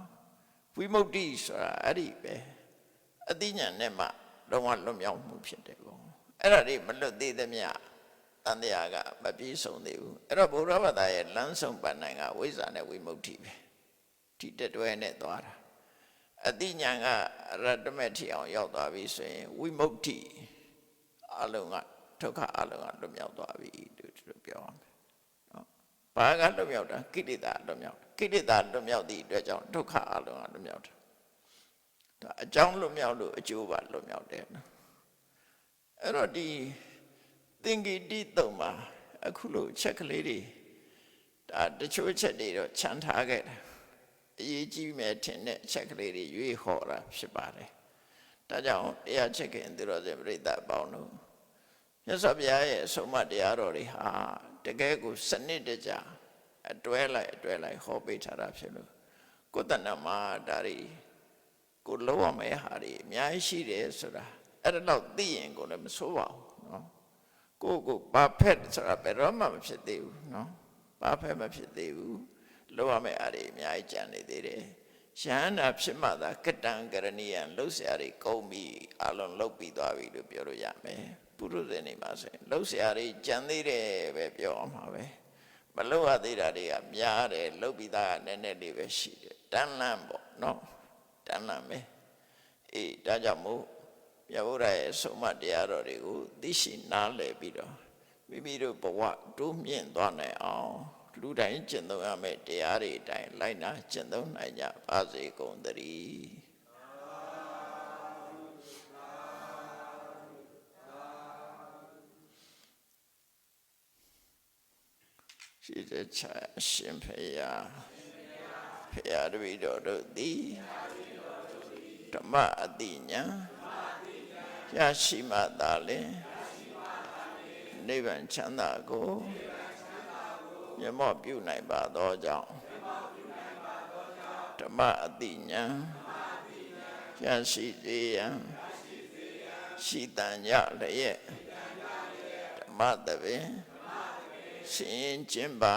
ဝိမု ക്തി ဆိုတာအဲ့ဒီပဲအသိဉာဏ်နဲ့မှလုံးဝလွတ်မြောက်မှုဖြစ်တယ်ပေါ့အဲ့ဒါတွေမလွတ်သေးသမျှတန်တရားကမပြည့်စုံသေးဘူးအဲ့တော့ဘုရားဘာသာရဲ့လမ်းဆုံးပန်းနိုင်ကဝိဇ္ဇာနဲ့ဝိမု ക്തി ပဲဒီတတွဲနဲ့သွားတာအသိဉာဏ်ကရတ္တမေထီအောင်ရောက်သွားပြီဆိုရင်ဝိမု ക്തി အလုံးကဒုက္ခအလုံးကလွတ်မြောက်သွားပြီလို့ပြောရမယ်နော်ဘာကလွတ်မြောက်တာကိလေသာလွတ်မြောက်ကိလေသာလွတ်မြောက်သည့်အတွက်ကြောင့်ဒုက္ခအလုံးကလွတ်မြောက်တာဒါအကြောင်းလွတ်မြောက်လို့အကျိုးပါလွတ်မြောက်တယ်နော်အဲ့တော့ဒီသင်္ကေတိသုံးပါအခုလို့ချက်ကလေးတွေဒါတချို့ချက်တွေတော့ခြံထားခဲ့တယ်အရေးကြီးမယ်ထင်တဲ့ချက်ကလေးတွေရွေးဟောတာဖြစ်ပါတယ်ဒါကြောင့်တရားချက်ခင်သူတော်စင်ပြိဿအပေါင်းတို့မြတ်စွာဘုရားရဲ့အဆုံးအမတရားတော်တွေဟာတကယ်ကိုစနစ်တကျအတွဲလိုက်ဟောပေးထားတာဖြစ်လို့ကိုယ်တဏ္ဍမှာဒါတွေကိုလုံးဝမဲ့ဟာတွေအများကြီးရှိတယ်ဆိုတာအဲ့ဒါတော့သိရင်ကိုလည်းမဆိုးပါဘူးเนาะကိုဘာဖက်ဆိုတာဘယ်တော့မှမဖြစ်သေးဘူးเนาะဘာဖက်မဖြစ်သေးဘူးလုံးဝမဲ့ဟာတွေအများကြီးကြံနေသေးတယ်ယန္တာဖြစ်မှသာကတံကရဏီယံလှုပ်ရှားတွေကုန်ပြီအလုံးလှုပ်ပြီးသွားပြီလို့ပြောလို့ရမယ်ပုရုဇဉ်နေမှာဆိုရင်လှုပ်ရှားတွေကြံသေးတယ်ပဲပြောအောင်ပါပဲမလှုပ်ရသေးတာတွေကများတယ်လှုပ်ပြီးသားကနည်းနည်းလေးပဲရှိတယ်တန်းလန်းပေါ့နော်တန်းလန်းပဲအေးဒါကြောင့်မို့မြတ်ဗုဒ္ဓရဲ့ဆုံးမတရားတော်တွေကိုသိရှိနားလည်ပြီးတော့မိမိတို့ဘဝတိုးမြင့်သွားနိုင်အောင်လူတိုင်းကျင့်သုံးရမယ့်တရားတွေအတိုင်းလိုက်နာကျင့်သုံးနိုင်ကြပါစေကုန်သတည်းရှိတဲ့ချာရှင်ဖေယဖေယတပည့်တော်တို့သည်ဓမ္မအတိညာရရှိမှသာလျှင်နိဗ္ဗာန်ချမ်းသာကိုမျက်မှောက်ပြုနိုင်ပါသောကြောင့်ဓမ္မအတိညာရရှိစေရန်ရှိတန်ကြလျက်ဓမ္မတပင်ရှင်ရင်ချင်းပါ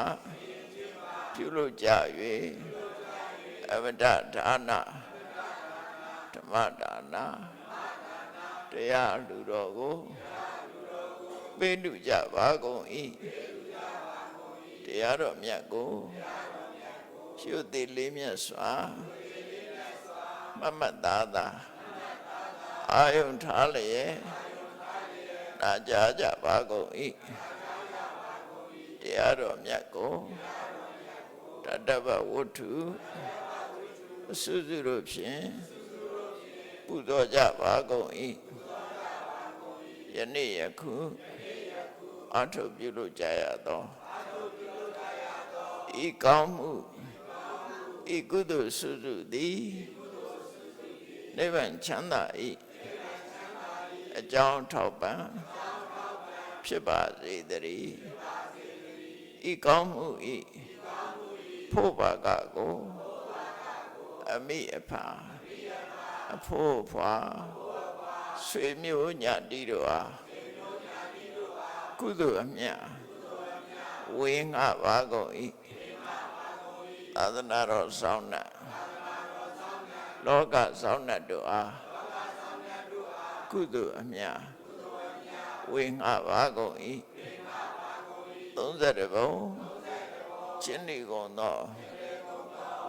ပြုလို့ကြ၍အဝဒဒါနဓမ္မဒါနတရားလူတော်ကိုပေးလူကြပါကုန်၏တရားတော်မြတ်ကိုရှုသိလေးမြတ်စွာမမတ်သားသာအာယုန်ထားလျက်နာကြားကြပါကုန်၏တရားတော်မြတ်ကိုတတ္တဗဝတ္ထုအစုစုတို့ဖြင့်ပူဇော်ကြပါကုန်၏ယနေ့ယခုအထုပြုလို့ကြရသောဤကောင်းမှုဤကုသိုလ်စုစုသည်နိဗ္ဗာန်ချမ်းသာ၏အကြောင်းထောက်ပံ့ဖြစ်ပါစေတည်းဤကောင်းမှုဤဖို့ပါကကိုအမိအဖာအဖို့ဖွာဆွေမျိုးညတိတို့အားကုသိုလ်အမြတ်ဝေငှပါကုန်၏သာသနာတော်ဆောင်နှင့်လောကဆောင်နှင့်တို့အားကုသိုလ်အမြတ်ဝေငှပါကုန်၏ သ 30 ဘုံချင်းဒီကုန်သော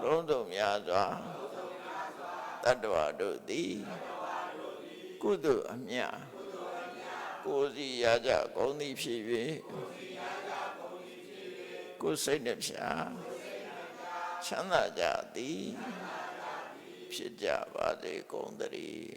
လုံးစုံများစွာတတ္တဝါတို့သည်ကုသိုလ်အမြတ်ကိုယ်စီရကြကုန်သည်ဖြစ်၍ကိုယ်စိတ်နှပြချမ်းသာကြသည်ဖြစ်ကြပါစေကုန်သတည်း